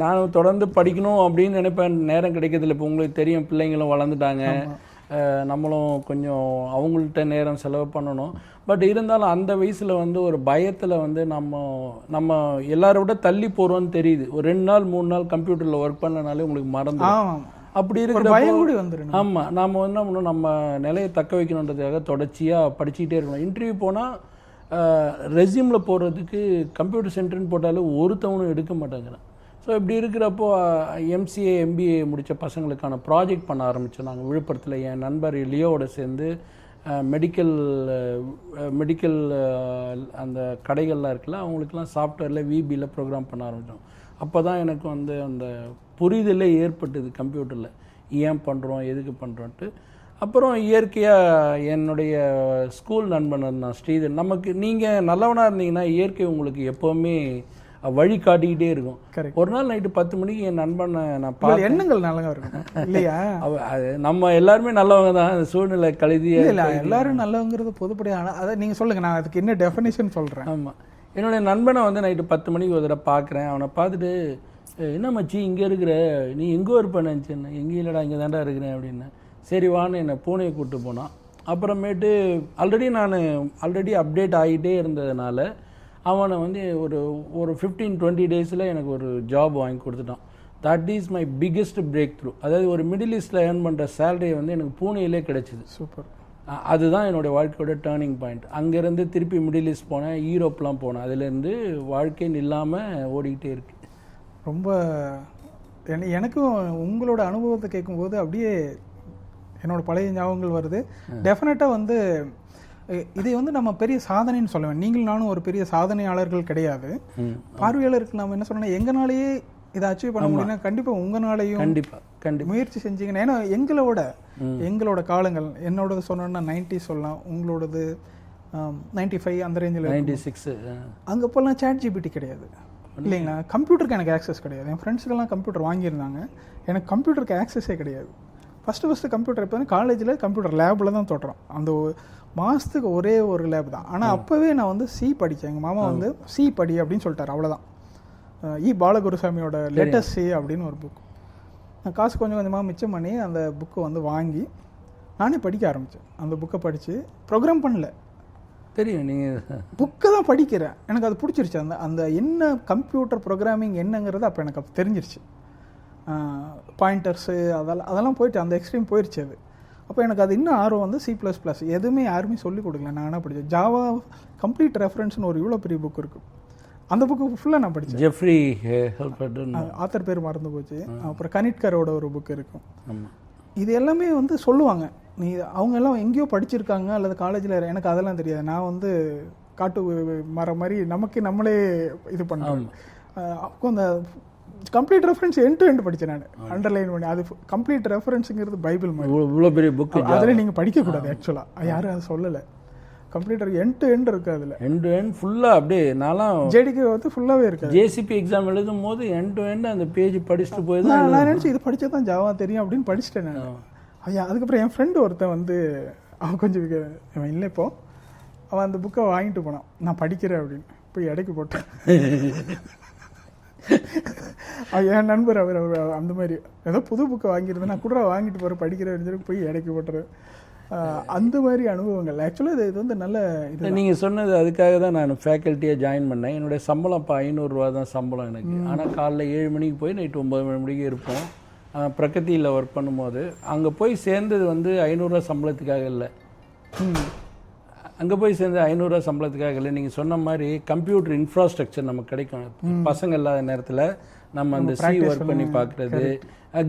நான் தொடர்ந்து படிக்கணும் அப்படின்னு நினைப்பேன். நேரம் கிடைக்கிறதில்ல. இப்போ உங்களுக்கு தெரியும், பிள்ளைங்களும் வளர்ந்துட்டாங்க, நம்மளும் கொஞ்சம் அவங்கள்ட்ட நேரம் செலவு பண்ணணும். பட் இருந்தாலும் அந்த வயசில் வந்து ஒரு பயத்தில் வந்து நம்ம எல்லாரை விட தள்ளி போகிறோன்னு தெரியுது. ஒரு 2 நாள் 3 நாள் கம்ப்யூட்டரில் ஒர்க் பண்ணனாலே உங்களுக்கு மறந்து அப்படி இருக்கிற பயம் கூட வந்துடும். ஆமாம், நாம் என்ன பண்ணணும், நம்ம நிலையை தக்க வைக்கணுன்றதுக்காக தொடர்ச்சியாக படிச்சுக்கிட்டே இருக்கணும். இன்டர்வியூ போனால் ரெஸ்யூமில் போடுறதுக்கு கம்ப்யூட்டர் சென்டர்னு போட்டாலும் ஒருத்தவனும் எடுக்க மாட்டேங்கிறேன். ஸோ இப்படி இருக்கிறப்போ MCA MBA முடித்த பசங்களுக்கான ப்ராஜெக்ட் பண்ண ஆரம்பித்தோம் நாங்கள் விழுப்புரத்தில். என் நண்பர் லியோவோட சேர்ந்து மெடிக்கல் அந்த கடைகள்லாம் இருக்குல்ல, அவங்களுக்குலாம் சாஃப்ட்வேரில் VBயில் ப்ரோக்ராம் பண்ண ஆரம்பித்தோம். அப்போ தான் எனக்கு வந்து அந்த புரிதலே ஏற்பட்டது கம்ப்யூட்டரில், ஏன் பண்ணுறோம் எதுக்கு பண்ணுறோன்ட்டு. அப்புறம் இயற்கையாக என்னுடைய ஸ்கூல் நண்பன் நான் ஸ்ரீதர், நமக்கு நீங்கள் நல்லவனாக இருந்தீங்கன்னா இயற்கை உங்களுக்கு எப்போவுமே வழி காட்டிக்கிட்டே இருக்கும். ஒரு நாள் நைட்டு 10 மணிக்கு என் நண்பனை நான் பார்த்து, எண்ணங்கள் நல்லவங்க இருக்கும் இல்லையா? நம்ம எல்லாருமே நல்லவங்க தான், சூழ்நிலை கழுதியே இல்லை, எல்லாரும் நல்லவங்கிறது பொதுப்படியான. அதை நீங்கள் சொல்லுங்கள், நான் அதுக்கு என்ன டெஃபினேஷன் சொல்கிறேன். ஆமாம், என்னுடைய நண்பனை வந்து நைட்டு 10 மணிக்கு ஒரு தடவை பார்க்குறேன். அவனை பார்த்துட்டு, என்ன மச்சி இங்கே இருக்கிற, நீ எங்கோ இருப்பேன்னு நினச்சேன். எங்கேயும் இல்லைடா, இங்கே தாண்டா இருக்கிறேன் அப்படின்னு. சரி வான்னு என்னை பூனையை கூப்பிட்டு போனான். அப்புறமேட்டு ஆல்ரெடி அப்டேட் ஆகிட்டே இருந்ததுனால அவனை வந்து ஒரு 15-20 டேஸில் எனக்கு ஒரு ஜாப் வாங்கி கொடுத்துட்டான். That is my biggest break through. அதாவது ஒரு மிடில் ஈஸ்டில் ஏர்ன் பண்ணுற சேலரி வந்து எனக்கு பூனேயிலே கிடச்சிது. சூப்பர். அதுதான் என்னுடைய வாழ்க்கையோட டேர்னிங் பாயிண்ட். அங்கேருந்து திருப்பி மிடில் ஈஸ்ட் போனேன், யூரோப்லாம் போனேன். அதுலேருந்து வாழ்க்கை இல்லாமல் ஓடிக்கிட்டே இருக்கு. ரொம்ப எனக்கும் உங்களோட அனுபவத்தை கேட்கும்போது அப்படியே என்னோட பழைய ஞாபகங்கள் வருது. டெஃபினட்டாக வந்து இதை வந்து நம்ம பெரிய சாதனைன்னு சொல்லுவேன். நீங்கள் நானும் ஒரு பெரிய சாதனையாளர்கள் கிடையாது. பார்வையாளருக்கு நம்ம என்ன சொல்லணும், எங்கனாலேயே இதை அச்சீவ் பண்ண முடியும்னா கண்டிப்பாக உங்களாலையும் கண்டிப்பாக முயற்சி செஞ்சீங்கன்னா. ஏன்னா எங்களோட காலங்கள், என்னோடது சொன்னோன்னா 90 சொல்லலாம், உங்களோடது 95 அந்த ரேஞ்சில் 96. அங்கே போலாம் ChatGPT கிடையாது இல்லைங்களா? கம்ப்யூட்டருக்கு எனக்கு ஆக்சஸ் கிடையாது. என் ஃப்ரெண்ட்ஸுக்கெல்லாம் கம்ப்யூட்டர் வாங்கியிருந்தாங்க, எனக்கு கம்ப்யூட்டருக்கு ஆக்சஸே கிடையாது. ஃபஸ்ட்டு கம்ப்யூட்டர் இப்போ வந்து காலேஜில் கம்ப்யூட்டர் லேபில் தான் தோட்டுறோம். அந்த மாதத்துக்கு ஒரே ஒரு லேப் தான். ஆனால் அப்போவே நான் வந்து C படித்தேன். எங்கள் மாமா வந்து C படி அப்படின்னு சொல்லிட்டார், அவ்வளோதான். பாலகுருசாமியோட லேட்டஸ்ட் C அப்படின்னு ஒரு புக். நான் காசு கொஞ்சம் கொஞ்சமாக மிச்சம் பண்ணி அந்த புக்கை வந்து வாங்கி நானே படிக்க ஆரம்பித்தேன். அந்த புக்கை படித்து ப்ரோக்ராம் பண்ணல, தெரியும் நீங்கள் புக்கை தான் படிக்கிறேன். எனக்கு அது பிடிச்சிருச்சு. அந்த என்ன கம்ப்யூட்டர் ப்ரோக்ராமிங் என்னங்கிறது அப்போ எனக்கு தெரிஞ்சிருச்சு. பாயிண்டர்ஸு அதெல்லாம் போயிட்டு அந்த எக்ஸ்ட்ரீம் போயிடுச்சு அது. அப்போ எனக்கு அது இன்னும் ஆர்வம் வந்து C++. எதுவுமே யாருமே சொல்லிக் கொடுக்கல, நான் என்ன படித்தேன். ஜாவா கம்ப்ளீட் ரெஃபரன்ஸ்னு ஒரு இவ்வளோ பெரிய புக் இருக்குது. அந்த புக்கு ஃபுல்லாக நான் படித்தேன். ஜெஃப்ரி ஹெல்பர்ட் ஆத்தர் பேர் மறந்து போச்சு. அப்புறம் கனிட்கரோட ஒரு புக் இருக்கும். இது எல்லாமே வந்து சொல்லுவாங்க, நீ அவங்க எல்லாம் எங்கேயோ படிச்சிருக்காங்க அல்லது காலேஜில். எனக்கு அதெல்லாம் தெரியாது. நான் வந்து காட்டு மரம் மாதிரி நம்மளே இது பண்ணோம். அப்போ அந்த complete reference end to end படித்தேன் நான், அண்டர்லைன் பண்ணி. அது கம்ப்ளீட் ரெஃபரன்ஸுங்கிறது பைபிள் மாதிரி, இவ்வளோ பெரிய புக். அதில் நீங்கள் படிக்கக்கூடாது ஆக்சுவலாக, யாரும் அதை சொல்லலை. கம்ப்ளீட்டர் எண்ட் டு எண்ட் இருக்குது அதில், எண்ட் டு எண்ட் ஃபுல்லாக. அப்படியே நான்லாம் ஜேடிக்கு வந்து ஃபுல்லாகவே இருக்குது. ஜேசிபி எக்ஸாம் எழுதும் போது எண்ட் டு எண்ட் அந்த பேஜ் படிச்சுட்டு போய் தான் நான் நினச்சி இது படித்தா தான் ஜாவா தெரியும் அப்படின்னு படிச்சுட்டேன் நான். ஐயா அதுக்கப்புறம் என் ஃப்ரெண்டு ஒருத்தன் வந்து அவன் கொஞ்சம் அவன் இல்லை இப்போ, அவன் அந்த புக்கை வாங்கிட்டு போனான். நான் படிக்கிறேன் அப்படின்னு போய் இடைக்கு போட்டேன். என் நண்பர் அவர் அந்த மாதிரி ஏதோ புது புக்கை வாங்கியிருந்தேன், நான் கூட வாங்கிட்டு போகிறேன் படிக்கிறேன் சொல்லி போய் இடைக்கு போட்டுறேன். அந்த மாதிரி அனுபவங்கள் ஆக்சுவலாக இது வந்து நல்ல இது. நீங்கள் சொன்னது அதுக்காக தான் நான் ஃபேக்கல்ட்டியாக ஜாயின் பண்ணேன். என்னுடைய சம்பளம் இப்போ 500 ரூபா தான் சம்பளம் எனக்கு. ஆனால் காலைல 7 மணிக்கு போய் நைட்டு 9 மணிக்கு இருப்போம். பிரகதியில் ஒர்க் பண்ணும்போது அங்கே போய் சேர்ந்தது வந்து 500 ரூபா சம்பளத்துக்காக இல்லை. அங்கே போய் சேர்ந்து 500 ரூபா சம்பளத்துக்காக இல்லை. நீங்கள் சொன்ன மாதிரி கம்ப்யூட்டர் இன்ஃப்ராஸ்ட்ரக்சர் நமக்கு கிடைக்கும். பசங்க இல்லாத நேரத்தில் நம்ம அந்த ஒர்க் பண்ணி பார்க்குறது,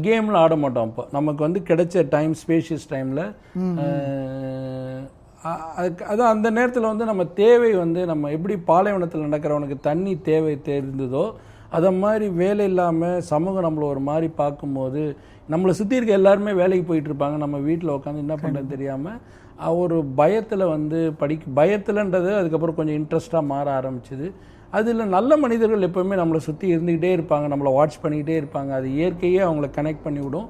கேம்ல ஆட மாட்டோம். அப்போ நமக்கு வந்து கிடைச்ச டைம், ஸ்பேஷியஸ் டைமில் அதான் அந்த நேரத்தில் வந்து நம்ம தேவை வந்து நம்ம எப்படி பாலைவனத்தில் நடக்கிறவனுக்கு தண்ணி தேவை தெரிந்ததோ அதை மாதிரி வேலை இல்லாமல் சமூகம் நம்மளை ஒரு மாதிரி பார்க்கும்போது நம்மளை சுற்றி இருக்க எல்லாருமே வேலைக்கு போயிட்டு இருப்பாங்க. நம்ம வீட்டில் உட்காந்து என்ன பண்ணுறது தெரியாமல் ஒரு பயத்தில் வந்து பயத்தில்ன்றது அதுக்கப்புறம் கொஞ்சம் இன்ட்ரெஸ்டாக மாற ஆரம்பிச்சுது. அதில் நல்ல மனிதர்கள் எப்போவுமே நம்மளை சுற்றி இருந்துக்கிட்டே இருப்பாங்க, நம்மளை வாட்ச் பண்ணிக்கிட்டே இருப்பாங்க. அது இயற்கையே அவங்கள கனெக்ட் பண்ணி விடும்.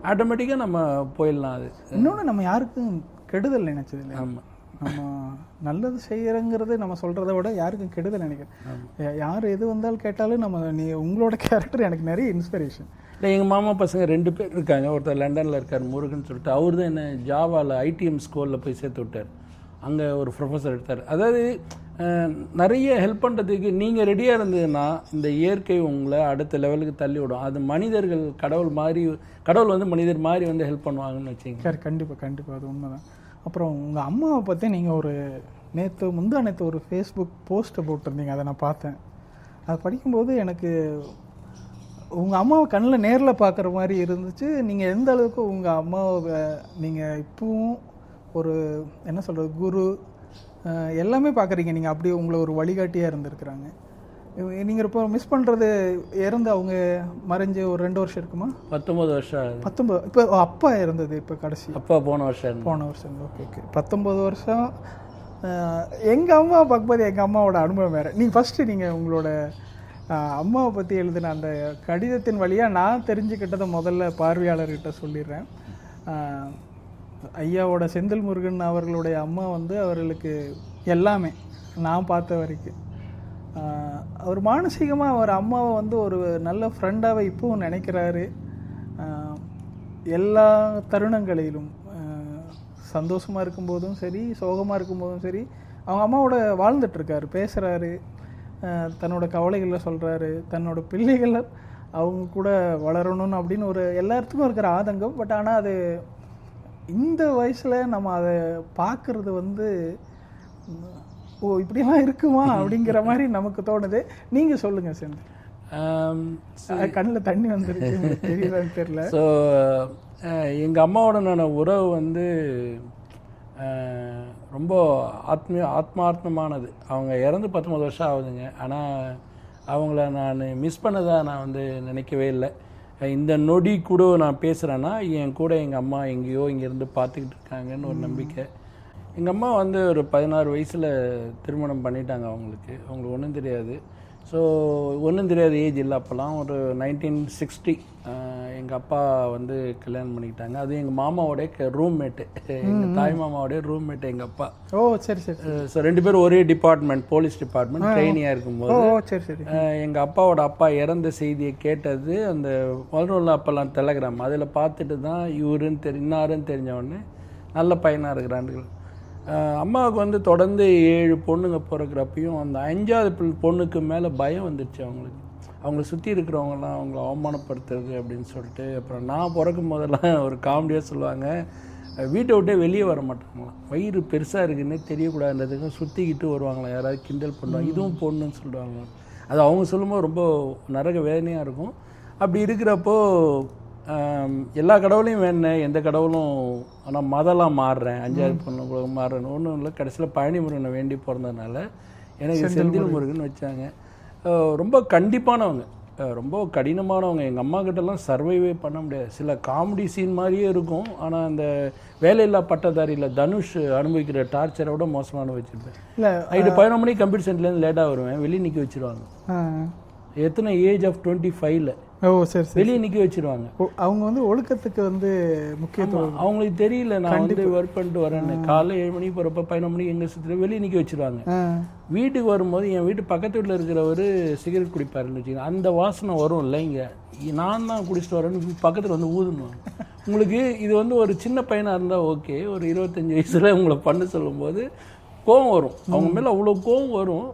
ஆட்டோமேட்டிக்காக நம்ம போயிடலாம். அது இன்னொன்று நம்ம யாருக்கும் கெடுதல் நினைச்சது இல்லை. ஆமாம், நம்ம நல்லது செய்கிறங்கிறது நம்ம சொல்கிறத விட யாருக்கும் கெடுதல் நினைக்கிறேன். யார் எது வந்தாலும் கேட்டாலும் உங்களோட கேரக்டர் எனக்கு நிறைய இன்ஸ்பிரேஷன். இல்லை, எங்கள் மாமா பசங்க 2 பேர் இருக்காங்க. ஒருத்தர் லண்டனில் இருக்கார், முருகன் சொல்லிட்டு. அவர் தான் என்ன ஜாவாவில் ITM ஸ்கூலில் போய் சேர்த்து விட்டார். அங்கே ஒரு ப்ரொஃபஸர் எடுத்தார். அதாவது நிறைய ஹெல்ப் பண்ணுறதுக்கு நீங்கள் ரெடியாக இருந்ததுன்னா இந்த இயற்கை உங்களை அடுத்த லெவலுக்கு தள்ளி விடும். அது மனிதர்கள் கடவுள் வந்து மனிதர் மாதிரி வந்து ஹெல்ப் பண்ணுவாங்கன்னு வச்சுங்க. சார் கண்டிப்பாக அது உண்மைதான். அப்புறம் உங்கள் அம்மாவை பற்றி நீங்கள் ஒரு முந்தானேற்று ஒரு ஃபேஸ்புக் போஸ்ட்டை போட்டிருந்தீங்க, அதை நான் பார்த்தேன். அதை படிக்கும்போது எனக்கு உங்கள் அம்மாவை கண்ணில் நேரில் பார்க்குற மாதிரி இருந்துச்சு. நீங்கள் எந்த அளவுக்கு உங்கள் அம்மாவை நீங்கள் இப்பவும் ஒரு என்ன சொல்கிறது குரு எல்லாமே பார்க்குறீங்க. நீங்கள் அப்படியே உங்களை ஒரு வழிகாட்டியாக இருந்திருக்கிறாங்க. நீங்கள் இப்போ மிஸ் பண்ணுறது இறந்து அவங்க மறைஞ்சு ஒரு 2 வருஷம் இருக்குமா? 19 வருஷம். 19. இப்போ அப்பா இறந்தது இப்போ கடைசி? அப்பா போன வருஷம். ஓகே 19 வருஷம். எங்கள் அம்மாவை பார்க்கும்போது எங்கள் அம்மாவோட அனுபவம் வேறு. நீங்கள் உங்களோட அம்மாவை பற்றி எழுதின அந்த கடிதத்தின் வழியாக நான் தெரிஞ்சுக்கிட்டதை முதல்ல பார்வையாளர்கிட்ட சொல்லிடுறேன். ஐயாவோட செந்தில் முருகன் அவர்களுடைய அம்மா வந்து அவர்களுக்கு எல்லாமே நான் பார்த்த வரைக்கும். அவர் மானசீகமாக அவர் அம்மாவை வந்து ஒரு நல்ல ஃப்ரெண்டாகவே இப்போவும் நினைக்கிறாரு. எல்லா தருணங்களிலும் சந்தோஷமாக இருக்கும்போதும் சரி, சோகமாக இருக்கும்போதும் சரி, அவங்க அம்மாவோட வாழ்ந்துட்டுருக்காரு, பேசுகிறாரு, தன்னோட கவலைகளை சொல்கிறாரு, தன்னோட பிள்ளைகளை அவங்க கூட வளரணும்னு அப்படின்னு ஒரு எல்லாத்துக்கும் இருக்கிற ஆதங்கம். பட் ஆனால் அது இந்த வயசில் நம்ம அதை பார்க்குறது வந்து ஓ இப்படிலாம் இருக்குமா அப்படிங்கிற மாதிரி நமக்கு தோணுது. நீங்கள் சொல்லுங்கள் சார். கண்ணில் தண்ணி வந்துருக்கு, தெரியலன்னு தெரியல. ஸோ எங்கள் அம்மாவோட நான் உறவு வந்து ரொம்ப ஆத்மார்த்தமானது. அவங்க இறந்து 19 வருஷம் ஆகுதுங்க. ஆனால் அவங்கள நான் மிஸ் பண்ணதாக நான் வந்து நினைக்கவே இல்லை. இந்த நொடி கூட நான் பேசுகிறேன்னா என் கூட எங்கள் அம்மா எங்கேயோ இங்கேருந்து பார்த்துக்கிட்டு இருக்காங்கன்னு ஒரு நம்பிக்கை. எங்கள் அம்மா வந்து ஒரு 16 வயசில் திருமணம் பண்ணிட்டாங்க. அவங்களுக்கு ஒன்றும் தெரியாது. ஸோ ஒன்றும் தெரியாத ஏஜ் இல்லை அப்போல்லாம். ஒரு 1960 எங்கள் அப்பா வந்து கல்யாணம் பண்ணிக்கிட்டாங்க. அது எங்கள் மாமாவோடைய ரூம்மேட்டு, எங்கள் தாய் மாமாவோடைய ரூம்மேட்டு எங்கள் அப்பா. ஓ சரி சரி. ஸோ 2 பேரும் ஒரே டிபார்ட்மெண்ட், போலீஸ் டிபார்ட்மெண்ட் ட்ரெயினியாக இருக்கும்போது சரி சரி எங்கள் அப்பாவோட அப்பா இறந்த செய்தியை கேட்டது அந்த முதல்ல அப்போல்லாம் டெலகிராம் அதில் பார்த்துட்டு தான் இன்னாருன்னு தெரிஞ்சவொடனே நல்ல பையனாக இருக்கிறார்கள். அம்மாவுக்கு வந்து தொடர்ந்து 7 பொண்ணுங்க பிறக்கிறப்பையும் அந்த 5ஆவது பொண்ணுக்கு மேலே பயம் வந்துடுச்சு அவங்களுக்கு. அவங்கள சுற்றி இருக்கிறவங்கலாம் அவங்கள அவமானப்படுத்துறது அப்படின்னு சொல்லிட்டு. அப்புறம் நான் பிறக்கும் போதெல்லாம் ஒரு காமெடியாக சொல்லுவாங்க, வீட்டை விட்டே வெளியே வர மாட்டாங்களாம், வயிறு பெருசாக இருக்குன்னே தெரியக்கூடாதுன்றதுக்கு சுற்றிக்கிட்டு வருவாங்களாம், யாராவது கிண்டல் பண்ணுவாங்க, இதுவும் பொண்ணுன்னு சொல்லுவாங்க. அது அவங்க சொல்லும்போது ரொம்ப நரக வேதனையாக இருக்கும். அப்படி இருக்கிறப்போ எல்லா கடவுளையும் வேணேன், எந்த கடவுளும், ஆனால் மதம்லாம் மாறுறேன், 5வது பொண்ணு மாறுறேன் ஒன்றும் இல்லை. கடைசியில் பழனி முருகனை வேண்டி பிறந்ததுனால எனக்கு செந்தில் முருகன் வச்சாங்க. ரொம்ப கண்டிப்பானவங்க, ரொம்ப கடினமானவங்க. எங்கள் அம்மா கிட்டலாம் சர்வைவே பண்ண முடியாது. சில காமெடி சீன் மாதிரியே இருக்கும், ஆனால் அந்த வேலையில்லா பட்டதாரியில் தனுஷ் அனுபவிக்கிற டார்ச்சரை விட மோசமான வச்சுருப்பேன். இல்லை நைட்டு 11 மணிக்கு கம்ப்யூட்டர் சென்டர்லேருந்து லேட்டாக வருவேன், வெளியே நிற்க வச்சுருவாங்க. எத்தனை ஏஜ் ஆஃப் 25ல் சரி வெளியே நிற்க வச்சிருவாங்க. அவங்க வந்து ஒழுக்கத்துக்கு வந்து முக்கியத்துவம் அவங்களுக்கு தெரியல, நான் வந்து ஒர்க் பண்ணிட்டு வரேன்னு. காலைல 7 மணிக்கு போகிறப்ப 11 மணிக்கு எங்கே சுற்றுற வெளியே நிற்க வச்சிருவாங்க. வீட்டுக்கு வரும்போது என் வீட்டு பக்கத்து வீட்டில் இருக்கிறவர் சிகரெட் குடிப்பாருன்னு வச்சுக்கோங்க, அந்த வாசனை வரும் இல்லை, இங்கே நான் தான் குடிச்சிட்டு வரேன்னு பக்கத்தில் வந்து ஊதுனுவாங்க. உங்களுக்கு இது வந்து ஒரு சின்ன பையனாக இருந்தால் ஓகே, ஒரு 25 வயசில் உங்களை பண்ண சொல்லும்போது கோவம் வரும், அவங்க மேலே அவ்வளோ கோவம் வரும்.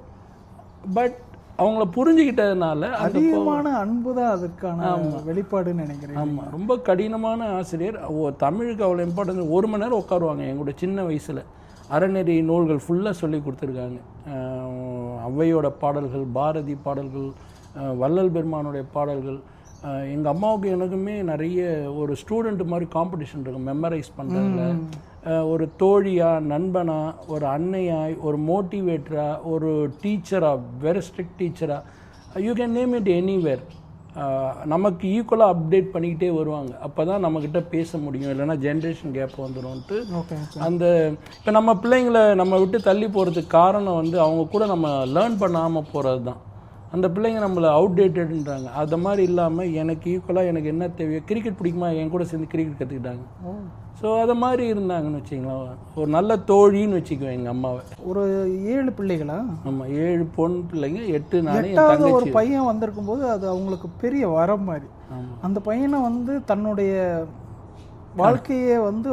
பட் அவங்கள புரிஞ்சுக்கிட்டதுனால அதிகமான அன்பு தான் அதற்கான வெளிப்பாடுன்னு நினைக்கிறேன். ஆமாம், ரொம்ப கடினமான ஆசிரியர். தமிழுக்கு அவ்வளோ இம்பார்ட்டன்ஸ். 1 மணி நேரம் உட்காருவாங்க எங்களோட சின்ன வயசில். அறநெறி நூல்கள் ஃபுல்லாக சொல்லி கொடுத்துருக்காங்க. ஔவையோட பாடல்கள், பாரதி பாடல்கள், வள்ளல் பெருமானுடைய பாடல்கள். எங்கள் அம்மாவுக்கு எனக்குமே நிறைய ஒரு ஸ்டூடெண்ட் மாதிரி காம்படிஷன் இருக்கும் மெமரைஸ் பண்ணுறதுல. ஒரு தோழியா, நண்பனா, ஒரு அன்னையாய், ஒரு மோட்டிவேட்டரா, ஒரு டீச்சரா, வெரி ஸ்ட்ரிக்ட் டீச்சரா, you can name it anywhere. நமக்கு ஈக்குவலாக அப்டேட் பண்ணிக்கிட்டே வருவாங்க. அப்போ தான் நம்மக்கிட்ட பேச முடியும், இல்லைனா ஜென்ரேஷன் கேப் வந்துடும்ட்டு. அந்த இப்போ நம்ம பிள்ளைங்களை நம்ம விட்டு தள்ளி போகிறதுக்கு காரணம் வந்து அவங்க கூட நம்ம லேர்ன் பண்ணாமல் போகிறது தான். அந்த பிள்ளைங்க நம்மளை அவுடேட்டடுன்றாங்க. அது மாதிரி இல்லாமல் எனக்கு ஈக்குவலாக எனக்கு என்ன தேவையோ, கிரிக்கெட் பிடிக்குமா, என் கூட சேர்ந்து கிரிக்கெட் கற்றுக்கிட்டாங்க. ஸோ அதை மாதிரி இருந்தாங்கன்னு வச்சிங்களேன். ஒரு நல்ல தோழின்னு வச்சுக்குவேன் எங்கள் அம்மாவை. ஒரு 7 பிள்ளைகளா? ஆமாம், 7 பொண் பிள்ளைங்க, 8 நானே. ஒரு பையன் வந்திருக்கும் போது அது அவங்களுக்கு பெரிய வரம் மாதிரி. அந்த பையனை வந்து தன்னுடைய வாழ்க்கையை வந்து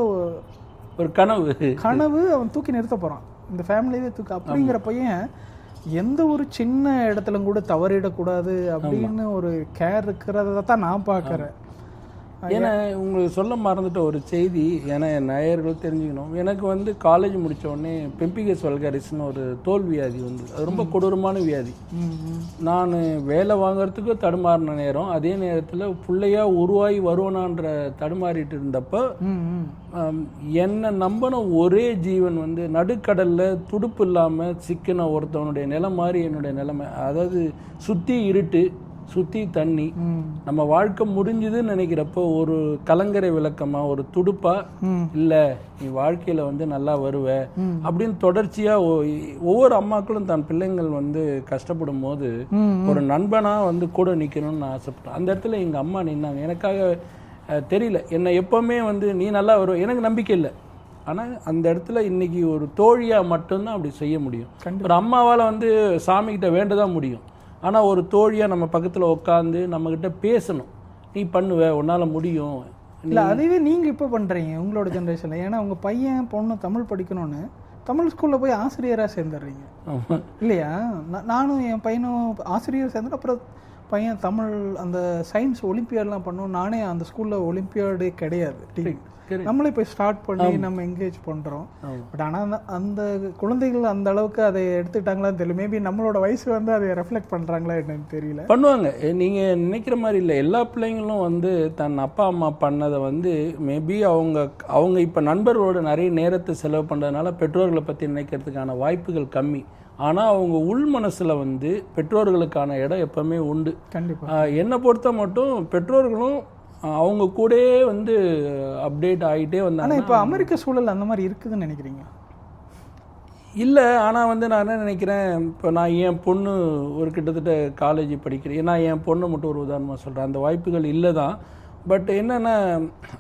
ஒரு கனவு அவன் தூக்கி நிறுத்த போகிறான், இந்த ஃபேமிலியே தூக்கி. அப்படிங்கிற பையன் எந்த ஒரு சின்ன இடத்துல கூட தவறிடக்கூடாது அப்படின்னு ஒரு கேர் இருக்கிறத தான் நான் பார்க்குறேன். ஏன்னா உங்களுக்கு சொல்ல மறந்துட்ட ஒரு செய்தி, ஏன்னா என் நேயர்கள் தெரிஞ்சுக்கணும். எனக்கு வந்து காலேஜ் முடித்த உடனே பெம்பிகஸ் வல்காரிஸ்னு ஒரு தோல் வியாதி வந்து, அது ரொம்ப கொடூரமான வியாதி. நான் வேலை வாங்கிறதுக்கு தடுமாறின நேரம், அதே நேரத்தில் பிள்ளையாக உருவாகி வருவனான்ற தடுமாறிட்டு இருந்தப்போ என்னை நம்பின ஒரே ஜீவன் வந்து நடுக்கடலில் துடுப்பு இல்லாமல் சிக்கின ஒருத்தவனுடைய நிலை மாதிரி என்னுடைய நிலைமை. அதாவது சுற்றி இருட்டு, சுற்றி தண்ணி, நம்ம வாழ்க்கை முடிஞ்சுதுன்னு நினைக்கிறப்போ ஒரு கலங்கரை விளக்கமா, ஒரு துடுப்பா, இல்லை நீ வாழ்க்கையில் வந்து நல்லா வருவ அப்படின்னு தொடர்ச்சியாக ஒவ்வொரு அம்மாக்களும் தன் பிள்ளைங்கள் வந்து கஷ்டப்படும் போது ஒரு நண்பனாக வந்து கூட நிற்கணும்னு நான் ஆசைப்பட்டேன். அந்த இடத்துல எங்கள் அம்மா நின்னாங்க. எனக்காக தெரியல, என்னை எப்போவுமே வந்து நீ நல்லா வருவ, எனக்கு நம்பிக்கை இல்லை. ஆனால் அந்த இடத்துல இன்னைக்கு ஒரு தோழியாக மட்டும்தான் அப்படி செய்ய முடியும். ஒரு அம்மாவால் வந்து சாமிக்கிட்ட வேண்டதான் முடியும். ஆனால் ஒரு தோழியாக நம்ம பக்கத்தில் உட்காந்து நம்மக்கிட்ட பேசணும், நீ பண்ணுவ, உன்னால் முடியும். இல்லை அதுவே நீங்கள் இப்போ பண்ணுறீங்க உங்களோட ஜென்ரேஷனில். ஏன்னா உங்கள் பையன் பொண்ணு தமிழ் படிக்கணும்னு தமிழ் ஸ்கூலில் போய் ஆசிரியராக சேர்ந்துடுறீங்க இல்லையா? நானும் என் பையனும் ஆசிரியர் சேர்ந்துட்டு அப்புறம் பையன் தமிழ் அந்த சயின்ஸ் ஒலிம்பியாட்லாம் பண்ணோம். நானே அந்த ஸ்கூலில் ஒலிம்பியாடே கிடையாது, நம்மளே போய் ஸ்டார்ட் பண்ணி நம்ம என்கேஜ் பண்ணுறோம். பட் ஆனால் அந்த குழந்தைகள் அந்த அளவுக்கு அதை எடுத்துக்கிட்டாங்களான்னு தெரியல. மேபி நம்மளோட வயசு வந்து அதை ரெஃப்ளெக்ட் பண்ணுறாங்களா என்னன்னு தெரியல. பண்ணுவாங்க, நீங்கள் நினைக்கிற மாதிரி இல்லை. எல்லா பிள்ளைங்களும் வந்து தன் அப்பா அம்மா பண்ணதை வந்து மேபி அவங்க இப்போ நண்பர்களோட நிறைய நேரத்தை செலவு பண்ணுறதுனால பெற்றோர்களை பற்றி நினைக்கிறதுக்கான வாய்ப்புகள் கம்மி. ஆனால் அவங்க உள் மனசில் வந்து பெற்றோர்களுக்கான இடம் எப்பவுமே உண்டு. கண்டிப்பாக என்னை பொறுத்த மட்டும் பெற்றோர்களும் அவங்க கூடயே வந்து அப்டேட் ஆகிட்டே வந்தாங்க. ஆனால் இப்போ அமெரிக்க சூழல் அந்த மாதிரி இருக்குதுன்னு நினைக்கிறீங்க? இல்லை, ஆனால் வந்து நான் என்ன நினைக்கிறேன், இப்போ நான் என் பொண்ணு ஒரு கிட்டத்தட்ட காலேஜ் படிக்கிறேன், நான் என் பொண்ணை மட்டும் ஒரு உதாரணமாக சொல்கிறேன். அந்த வாய்ப்புகள் இல்லை தான். பட் என்னென்னா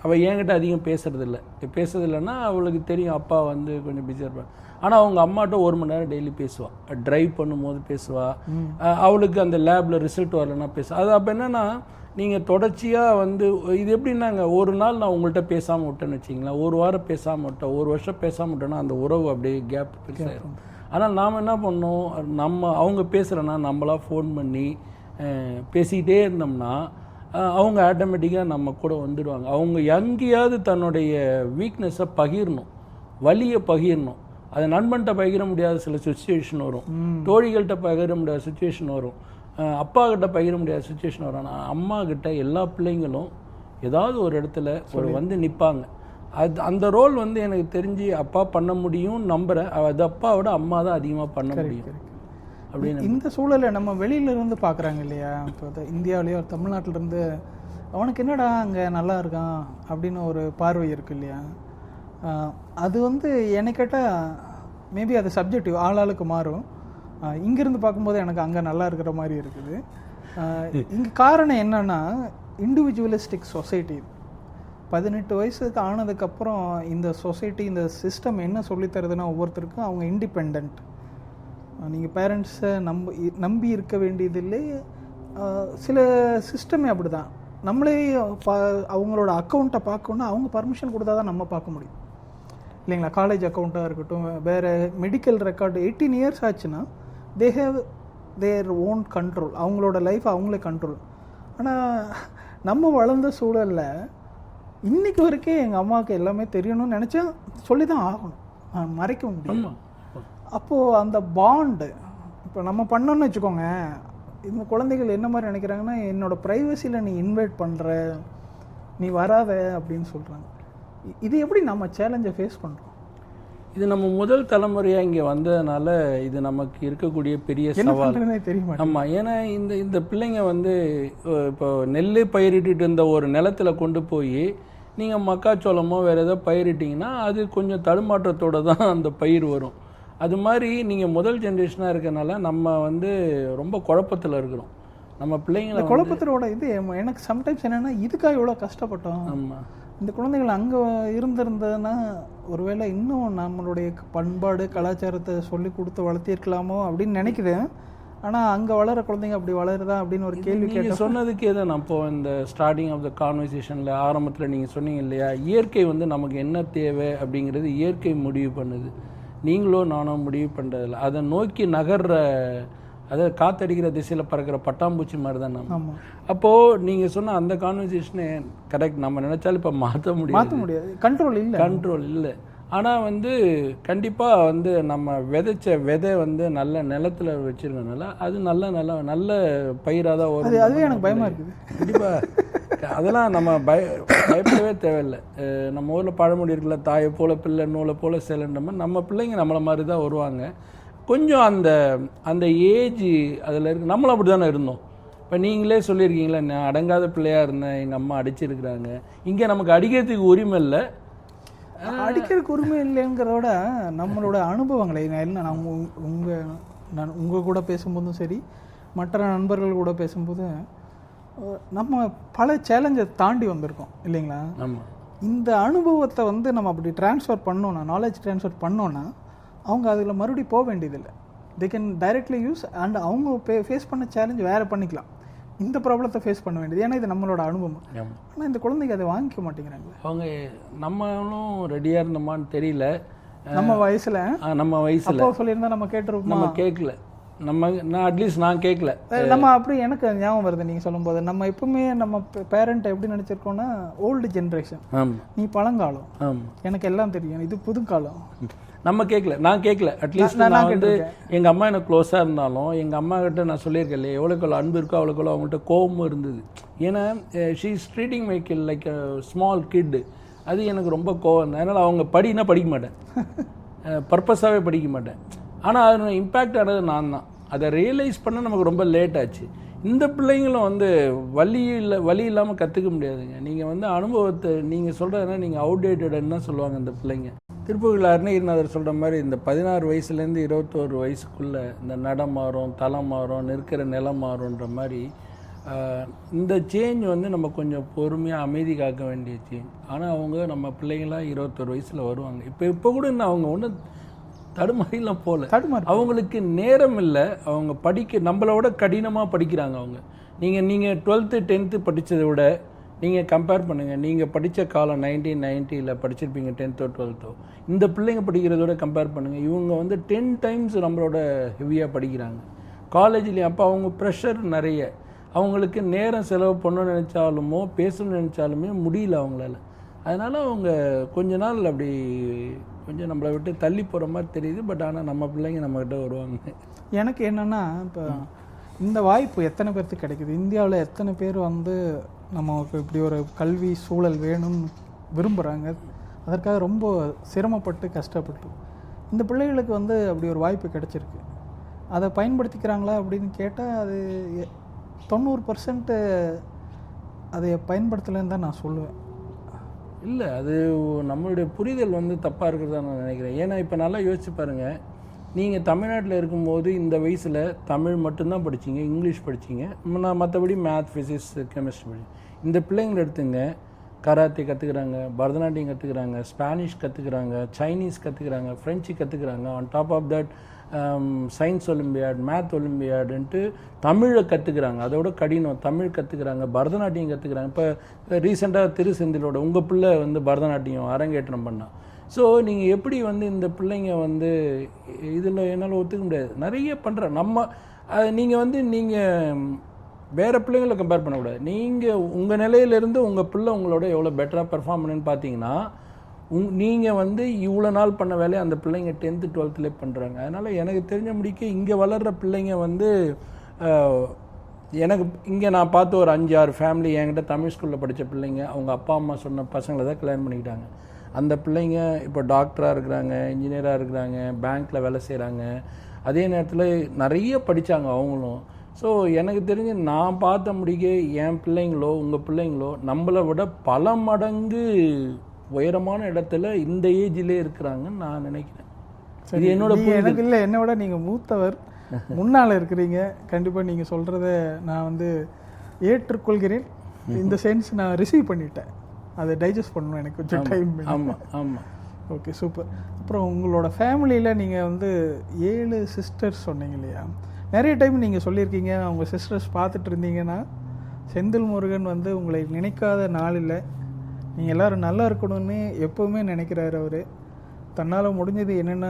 அவள் என்கிட்ட அதிகம் பேசுறதில்லைன்னா அவளுக்கு தெரியும் அப்பா வந்து கொஞ்சம் பிஸியாக இருப்பாள். ஆனால் அவங்க அம்மாட்ட 1 மணி நேரம் டெய்லி பேசுவாள், ட்ரைவ் பண்ணும்போது பேசுவாள். அவளுக்கு அந்த லேபில் ரிசல்ட் வரலன்னா பேசுவாள். அது அப்போ என்னென்னா நீங்கள் தொடர்ச்சியாக வந்து இது எப்படின்னாங்க, ஒரு நாள் நான் உங்கள்கிட்ட பேசாமல் விட்டேன்னு வச்சிங்களேன், ஒரு வாரம் பேசாமல் விட்டேன், ஒரு வருஷம் பேசாமல் விட்டேன்னா அந்த உறவு அப்படியே கேப் பெருசாகிடும். ஆனால் நாம் என்ன பண்ணோம், அவங்க பேசுகிறேன்னா நம்மளாக ஃபோன் பண்ணி பேசிக்கிட்டே இருந்தோம்னா அவங்க ஆட்டோமேட்டிக்காக நம்ம கூட வந்துடுவாங்க. அவங்க எங்கேயாவது தன்னுடைய வீக்னஸை பகிரணும், வலியை பகிரணும். அது நண்பன்கிட்ட பகிர முடியாத சில சுச்சுவேஷன் வரும், தோழிகள்கிட்ட பகிர முடியாத சுச்சுவேஷன் வரும், அப்பா கிட்ட பகிர முடியாத சுச்சுவேஷன் வரும். ஆனால் அம்மா கிட்ட எல்லா பிள்ளைங்களும் ஏதாவது ஒரு இடத்துல வந்து நிற்பாங்க. அந்த ரோல் வந்து எனக்கு தெரிஞ்சு அப்பா பண்ண முடியும் நம்புகிறேன். அது அப்பாவோட அம்மா தான் அதிகமாக பண்ண முடியும் அப்படின்னு. இந்த சூழலை நம்ம வெளியிலேருந்து பார்க்குறாங்க இல்லையா, இப்போ இந்தியாவிலேயோ தமிழ்நாட்டிலேருந்து அவனுக்கு என்னடா அங்கே நல்லா இருக்கான் அப்படின்னு ஒரு பார்வை இருக்கு இல்லையா. அது வந்து என்னை கேட்டால் மேபி அது சப்ஜெக்டிவ், ஆளாளுக்கு மாறும். இங்கேருந்து பார்க்கும்போது எனக்கு அங்கே நல்லா இருக்கிற மாதிரி இருக்குது. இங்கே காரணம் என்னன்னா இண்டிவிஜுவலிஸ்டிக் சொசைட்டி. 18 வயசுக்கு ஆனதுக்கப்புறம் இந்த சொசைட்டி, இந்த சிஸ்டம் என்ன சொல்லித்தருதுன்னா ஒவ்வொருத்தருக்கும் அவங்க இண்டிபெண்ட். நீங்கள் பேரண்ட்ஸை நம்பி இருக்க வேண்டியதில்லை. சில சிஸ்டமே அப்படி தான். நம்மளே அவங்களோட அக்கௌண்ட்டை பார்க்கணுன்னா அவங்க பர்மிஷன் கொடுத்தா தான் நம்ம பார்க்க முடியும் இல்லைங்களா. காலேஜ் அக்கௌண்ட்டாக இருக்கட்டும், வேறு மெடிக்கல் ரெக்கார்டு 18 இயர்ஸ் ஆச்சுன்னா they have their own control, அவங்களோட லைஃப் அவங்களே கண்ட்ரோல். ஆனால் நம்ம வளர்ந்த சூழலில் இன்றைக்கி வரைக்கும் எங்கள் அம்மாவுக்கு எல்லாமே தெரியணும்னு நினச்சா சொல்லி தான் ஆகணும், மறைக்க முடியும். அப்போது அந்த பாண்டு இப்போ நம்ம பண்ணோன்னு வச்சுக்கோங்க, இந்த குழந்தைகள் என்ன மாதிரி நினைக்கிறாங்கன்னா என்னோடய ப்ரைவசியில் நீ இன்வைட் பண்ணுற, நீ வராத அப்படின்னு சொல்கிறாங்க. இது எப்படி நம்ம சேலஞ்சை ஃபேஸ் பண்ணுறோம்? இது நம்ம முதல் தலைமுறையாக இங்கே வந்ததுனால இது நமக்கு இருக்கக்கூடிய பெரிய சவால் தெரியுமா. ஆமாம், ஏன்னா இந்த பிள்ளைங்க வந்து இப்போ நெல் பயிரிட்டு இருந்த ஒரு நிலத்துல கொண்டு போய் நீங்கள் மக்காச்சோளமோ வேறு ஏதோ பயிரிட்டிங்கன்னா அது கொஞ்சம் தடுமாற்றத்தோடு தான் அந்த பயிர் வரும். அது மாதிரி நீங்கள் முதல் ஜென்ரேஷனாக இருக்கனால நம்ம வந்து ரொம்ப குழப்பத்தில் இருக்கிறோம். நம்ம பிள்ளைங்களை குழப்பத்தோட இது எனக்கு சம்டைம்ஸ் என்னென்னா இதுக்காக எவ்வளோ கஷ்டப்பட்டோம். ஆமாம், இந்த குழந்தைகள் அங்கே இருந்திருந்ததுன்னா ஒருவேளை இன்னும் நம்மளுடைய பண்பாடு கலாச்சாரத்தை சொல்லி கொடுத்து வளர்த்திருக்கலாமோ அப்படின்னு நினைக்கிறேன். ஆனால் அங்கே வளர குழந்தைங்க அப்படி வளருதா அப்படின்னு ஒரு கேள்வி கேட்டு சொன்னதுக்கே தான் நான் இப்போ இந்த ஸ்டார்டிங் ஆஃப் த கான்வர்சேஷனில் ஆரம்பத்தில் நீங்கள் சொன்னீங்க இல்லையா, இயற்கை வந்து நமக்கு என்ன தேவை அப்படிங்கிறது இயற்கை முடிவு பண்ணுது, நீங்களோ நானோ முடிவு பண்ணுறதில்ல. அதை நோக்கி நகர்ற, அதாவது காத்தடிக்கிற திசையில் பறக்கிற பட்டாம்பூச்சி மாதிரி தான் நம்ம. அப்போது நீங்கள் சொன்ன அந்த கான்வர்சேஷனே கரெக்ட். நம்ம நினச்சாலும் இப்போ மாற்ற முடியாது, கண்ட்ரோல் இல்லை. ஆனால் வந்து கண்டிப்பாக வந்து நம்ம விதைச்ச விதை வந்து நல்ல நிலத்தில் வச்சுருக்கனால அது நல்ல பயிராக தான் வரும். அதுவே எனக்கு பயமாக இருக்குது. கண்டிப்பாக அதெல்லாம் நம்ம பயப்படவே தேவையில்லை. நம்ம ஊரில் பழமொழி இருக்குல்ல, தாயை போல பிள்ளை நூலை போல சேலன்ற மாதிரி நம்ம பிள்ளைங்க நம்மளை மாதிரி தான் வருவாங்க. கொஞ்சம் அந்த ஏஜ் அதில் இருக்கு. நம்மளும் அப்படி தானே இருந்தோம். இப்போ நீங்களே சொல்லியிருக்கீங்களா, நான் அடங்காத பிள்ளையாக இருந்தேன், எங்கள் அம்மா அடிச்சிருக்கிறாங்க. இங்கே நமக்கு அடிக்கிறதுக்கு உரிமை இல்லை. அடிக்கிறதுக்கு உரிமை இல்லைங்கிறதோட நம்மளோட அனுபவங்களை நான் உங்கள் கூட பேசும்போதும் சரி, மற்ற நண்பர்கள் கூட பேசும்போது நம்ம பல சேலஞ்சை தாண்டி வந்திருக்கோம் இல்லைங்களா. இந்த அனுபவத்தை வந்து நம்ம அப்படி ட்ரான்ஸ்ஃபர் பண்ணோன்னா, நாலேஜ் ட்ரான்ஸ்ஃபர் பண்ணோன்னா அவங்க அதில் மறுபடியும் போக வேண்டியதில்லை. They can directly use and அவங்க ஃபேஸ் பண்ண சேலஞ்ச் வேறு பண்ணிக்கலாம். இந்த ப்ராப்ளத்தை ஃபேஸ் பண்ண வேண்டியது, ஏன்னா இது நம்மளோட அனுபவம். ஆனால் இந்த குழந்தைங்க அதை வாங்கிக்க மாட்டேங்கிறாங்க. அவங்க நம்மளும் ரெடியாக இருந்தோமான்னு தெரியல. நம்ம வயசில் சொல்லியிருந்தா நம்ம கேட்டிருப்போம். நம்ம கேட்கல. நான் கேட்கல. நம்ம அப்படி எனக்கு ஞாபகம் வருது நீங்கள் சொல்லும்போது, நம்ம எப்பவுமே நம்ம பேரண்ட்டை எப்படி நினச்சிருக்கோம்னா ஓல்டு ஜென்ரேஷன், நீ பழங்காலம், எனக்கு எல்லாம் தெரியும், இது புதுக்காலம். நம்ம நான் கேட்கல. அட்லீஸ்ட் நான் வந்து எங்கள் அம்மா எனக்கு க்ளோஸாக இருந்தாலும் எங்கள் அம்மா கிட்ட நான் சொல்லியிருக்கேன் இல்லையா, எவ்வளோக்குள்ள அன்பு இருக்கோ அவ்வளோக்குள்ள அவங்கள்ட்ட கோபமும் இருந்தது. ஏன்னா she is treating my kid like a small kit. அது எனக்கு ரொம்ப கோவம் தான். அதனால் அவங்க படிக்க மாட்டேன், பர்பஸாகவே படிக்க மாட்டேன். ஆனால் அது இம்பேக்ட் ஆனது நான் தான். அதை ரியலைஸ் பண்ண நமக்கு ரொம்ப லேட் ஆச்சு. இந்த பிள்ளைங்களும் வந்து வழி இல்லாமல் கற்றுக்க முடியாதுங்க. நீங்கள் வந்து அனுபவத்தை நீங்கள் சொல்கிறதுனா நீங்கள் அவுடேட்டடுன்னு தான் சொல்லுவாங்க இந்த பிள்ளைங்க. திருப்புகழ் அருணகிரிநாதர் சொல்கிற மாதிரி இந்த 16 வயசுலேருந்து 21 வயசுக்குள்ளே இந்த நடம் மாறும், தலம் மாறும், நிற்கிற நிலம் மாறுன்ற மாதிரி இந்த சேஞ்ச் வந்து நம்ம கொஞ்சம் பொறுமையாக அமைதி காக்க வேண்டிய சேஞ்ச். ஆனால் அவங்க நம்ம பிள்ளைங்களாம் 21 வயசில் வருவாங்க. இப்போ கூட இன்னும் அவங்க ஒன்றும் தடுமாறிலாம் போகல. அவங்களுக்கு நேரம் இல்லை. அவங்க நம்மளோட கடினமாக படிக்கிறாங்க. அவங்க நீங்கள் 12th 10th படித்ததை விட நீங்கள் கம்பேர் பண்ணுங்கள். நீங்கள் படித்த காலம் 1990 படிச்சிருப்பீங்க 10th 12th. இந்த பிள்ளைங்க படிக்கிறதோட கம்பேர் பண்ணுங்கள். இவங்க வந்து 10 times நம்மளோட ஹெவியாக படிக்கிறாங்க காலேஜ்லேயும். அப்போ அவங்க ப்ரெஷர் நிறைய. அவங்களுக்கு நேரம் செலவு பண்ணணும்னு நினச்சாலுமோ பேசணும்னு நினச்சாலுமே முடியல அவங்களால. அதனால் அவங்க கொஞ்ச நாள் அப்படி கொஞ்சம் நம்மளை விட்டு தள்ளி போகிற மாதிரி தெரியுது. பட் ஆனால் நம்ம பிள்ளைங்க நம்மக்கிட்ட வருவாங்க. எனக்கு என்னென்னா, இப்போ இந்த வாய்ப்பு எத்தனை பேர்த்துக்கு கிடைக்குது? இந்தியாவில் எத்தனை பேர் வந்து நமக்கு இப்படி ஒரு கல்வி சூழல் வேணும்னு விரும்புகிறாங்க, அதற்காக ரொம்ப சிரமப்பட்டு கஷ்டப்பட்டு. இந்த பிள்ளைகளுக்கு வந்து அப்படி ஒரு வாய்ப்பு கிடைச்சிருக்கு. அதை பயன்படுத்திக்கிறாங்களா அப்படின்னு கேட்டால் அது 90% அதை பயன்படுத்தலைன்னு தான் நான் சொல்லுவேன். இல்லை, அது நம்மளுடைய புரிதல் வந்து தப்பாக இருக்கிறதா நான் நினைக்கிறேன். ஏன்னா இப்போ நல்லா யோசிச்சு பாருங்கள், நீங்கள் தமிழ்நாட்டில் இருக்கும்போது இந்த வயசில் தமிழ் மட்டும்தான் படிச்சிங்க, இங்கிலீஷ் படிச்சிங்க, நான் மற்றபடி மேத், ஃபிசிக்ஸ், கெமிஸ்ட்ரி படி. இந்த பிள்ளைங்களை எடுத்துங்க, கராத்தே கற்றுக்குறாங்க, பரதநாட்டியம் கற்றுக்குறாங்க, ஸ்பானிஷ் கற்றுக்குறாங்க, சைனீஸ் கற்றுக்குறாங்க, ஃப்ரெஞ்சு கற்றுக்குறாங்க. On top of that science olympiad, math ஒலிம்பியாடுன்ட்டு தமிழை கற்றுக்குறாங்க. அதோட கடினம் தமிழ் கற்றுக்குறாங்க, பரதநாட்டியம் கற்றுக்குறாங்க. இப்போ ரீசெண்டாக திருச்செந்திலோட உங்கள் பிள்ளை வந்து பரதநாட்டியம் அரங்கேற்றம் பண்ணால். ஸோ நீங்கள் எப்படி வந்து இந்த பிள்ளைங்க வந்து இதில் என்னால் ஒத்துக்க முடியாது. நிறைய பண்ணுற நம்ம நீங்கள் வந்து நீங்கள் வேறு பிள்ளைங்களை கம்பேர் பண்ணக்கூடாது. நீங்கள் உங்கள் நிலையிலேருந்து உங்கள் பிள்ளை உங்களோட எவ்வளோ பெட்டராக பெர்ஃபார்ம் பண்ணுன்னு பார்த்தீங்கன்னா, நீங்கள் வந்து இவ்வளோ நாள் பண்ண வேலையை அந்த பிள்ளைங்க 10th 12th பண்ணுறாங்க. அதனால் எனக்கு தெரிஞ்ச முடிக்க இங்கே வளர்கிற பிள்ளைங்க வந்து எனக்கு இங்கே நான் பார்த்து ஒரு 5-6 ஃபேமிலி என்கிட்ட தமிழ் ஸ்கூலில் படித்த பிள்ளைங்க அவங்க அப்பா அம்மா சொன்ன பசங்களை தான் கல்யாணம் பண்ணிக்கிட்டாங்க. அந்த பிள்ளைங்க இப்போ டாக்டராக இருக்கிறாங்க, இன்ஜினியராக இருக்கிறாங்க, பேங்க்கில் வேலை செய்கிறாங்க. அதே நேரத்தில் நிறைய படித்தாங்க அவங்களும். ஸோ எனக்கு தெரிஞ்சு நான் பார்த்த முடிக்க என் பிள்ளைங்களோ உங்கள் பிள்ளைங்களோ நம்மளை விட பல மடங்கு உயரமான இடத்துல இந்த ஏஜ்லேயே இருக்கிறாங்கன்னு நான் நினைக்கிறேன். இது என்னோட எனக்கு இல்லை, என்னை விட நீங்கள் மூத்தவர், முன்னால் இருக்கிறீங்க. கண்டிப்பாக நீங்கள் சொல்கிறத நான் வந்து ஏற்றுக்கொள்கிறேன். இந்த சென்ஸ் நான் ரிசீவ் பண்ணிட்டேன். அதை டைஜஸ்ட் பண்ணணும், எனக்கு கொஞ்சம் டைம். ஆமாம் ஆமாம். Okay, super. அப்புறம் உங்களோட ஃபேமிலியில் நீங்கள் வந்து 7 சிஸ்டர்ஸ் சொன்னீங்க இல்லையா? நிறைய டைம் நீங்கள் சொல்லியிருக்கீங்க அவங்க சிஸ்டர்ஸ் பார்த்துட்டு இருந்தீங்கன்னா செந்தில் முருகன் வந்து உங்களை நினைக்காத நாள் இல்லை, நீங்கள் எல்லோரும் நல்லா இருக்கணும்னு எப்போவுமே நினைக்கிறாரு அவர். தன்னால் முடிஞ்சது என்னென்ன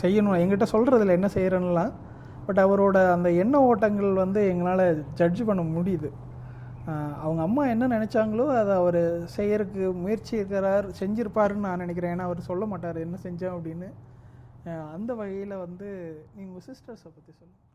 செய்யணும் எங்கிட்ட சொல்கிறதில்ல என்ன செய்கிறேன்னெலாம். பட் அவரோட அந்த எண்ண ஓட்டங்கள் வந்து எங்களால் ஜட்ஜ் பண்ண முடியுது. அவங்க அம்மா என்ன நினச்சாங்களோ அதை அவர் செய்யறதுக்கு முயற்சி இருக்கிறார், செஞ்சுருப்பாருன்னு நான் நினைக்கிறேன். ஏன்னா அவர் சொல்ல மாட்டார் என்ன செஞ்சோம் அப்படின்னு. அந்த வகையில் வந்து நீங்கள் உங்கள் சிஸ்டர்ஸை பற்றி சொல்லுங்கள்.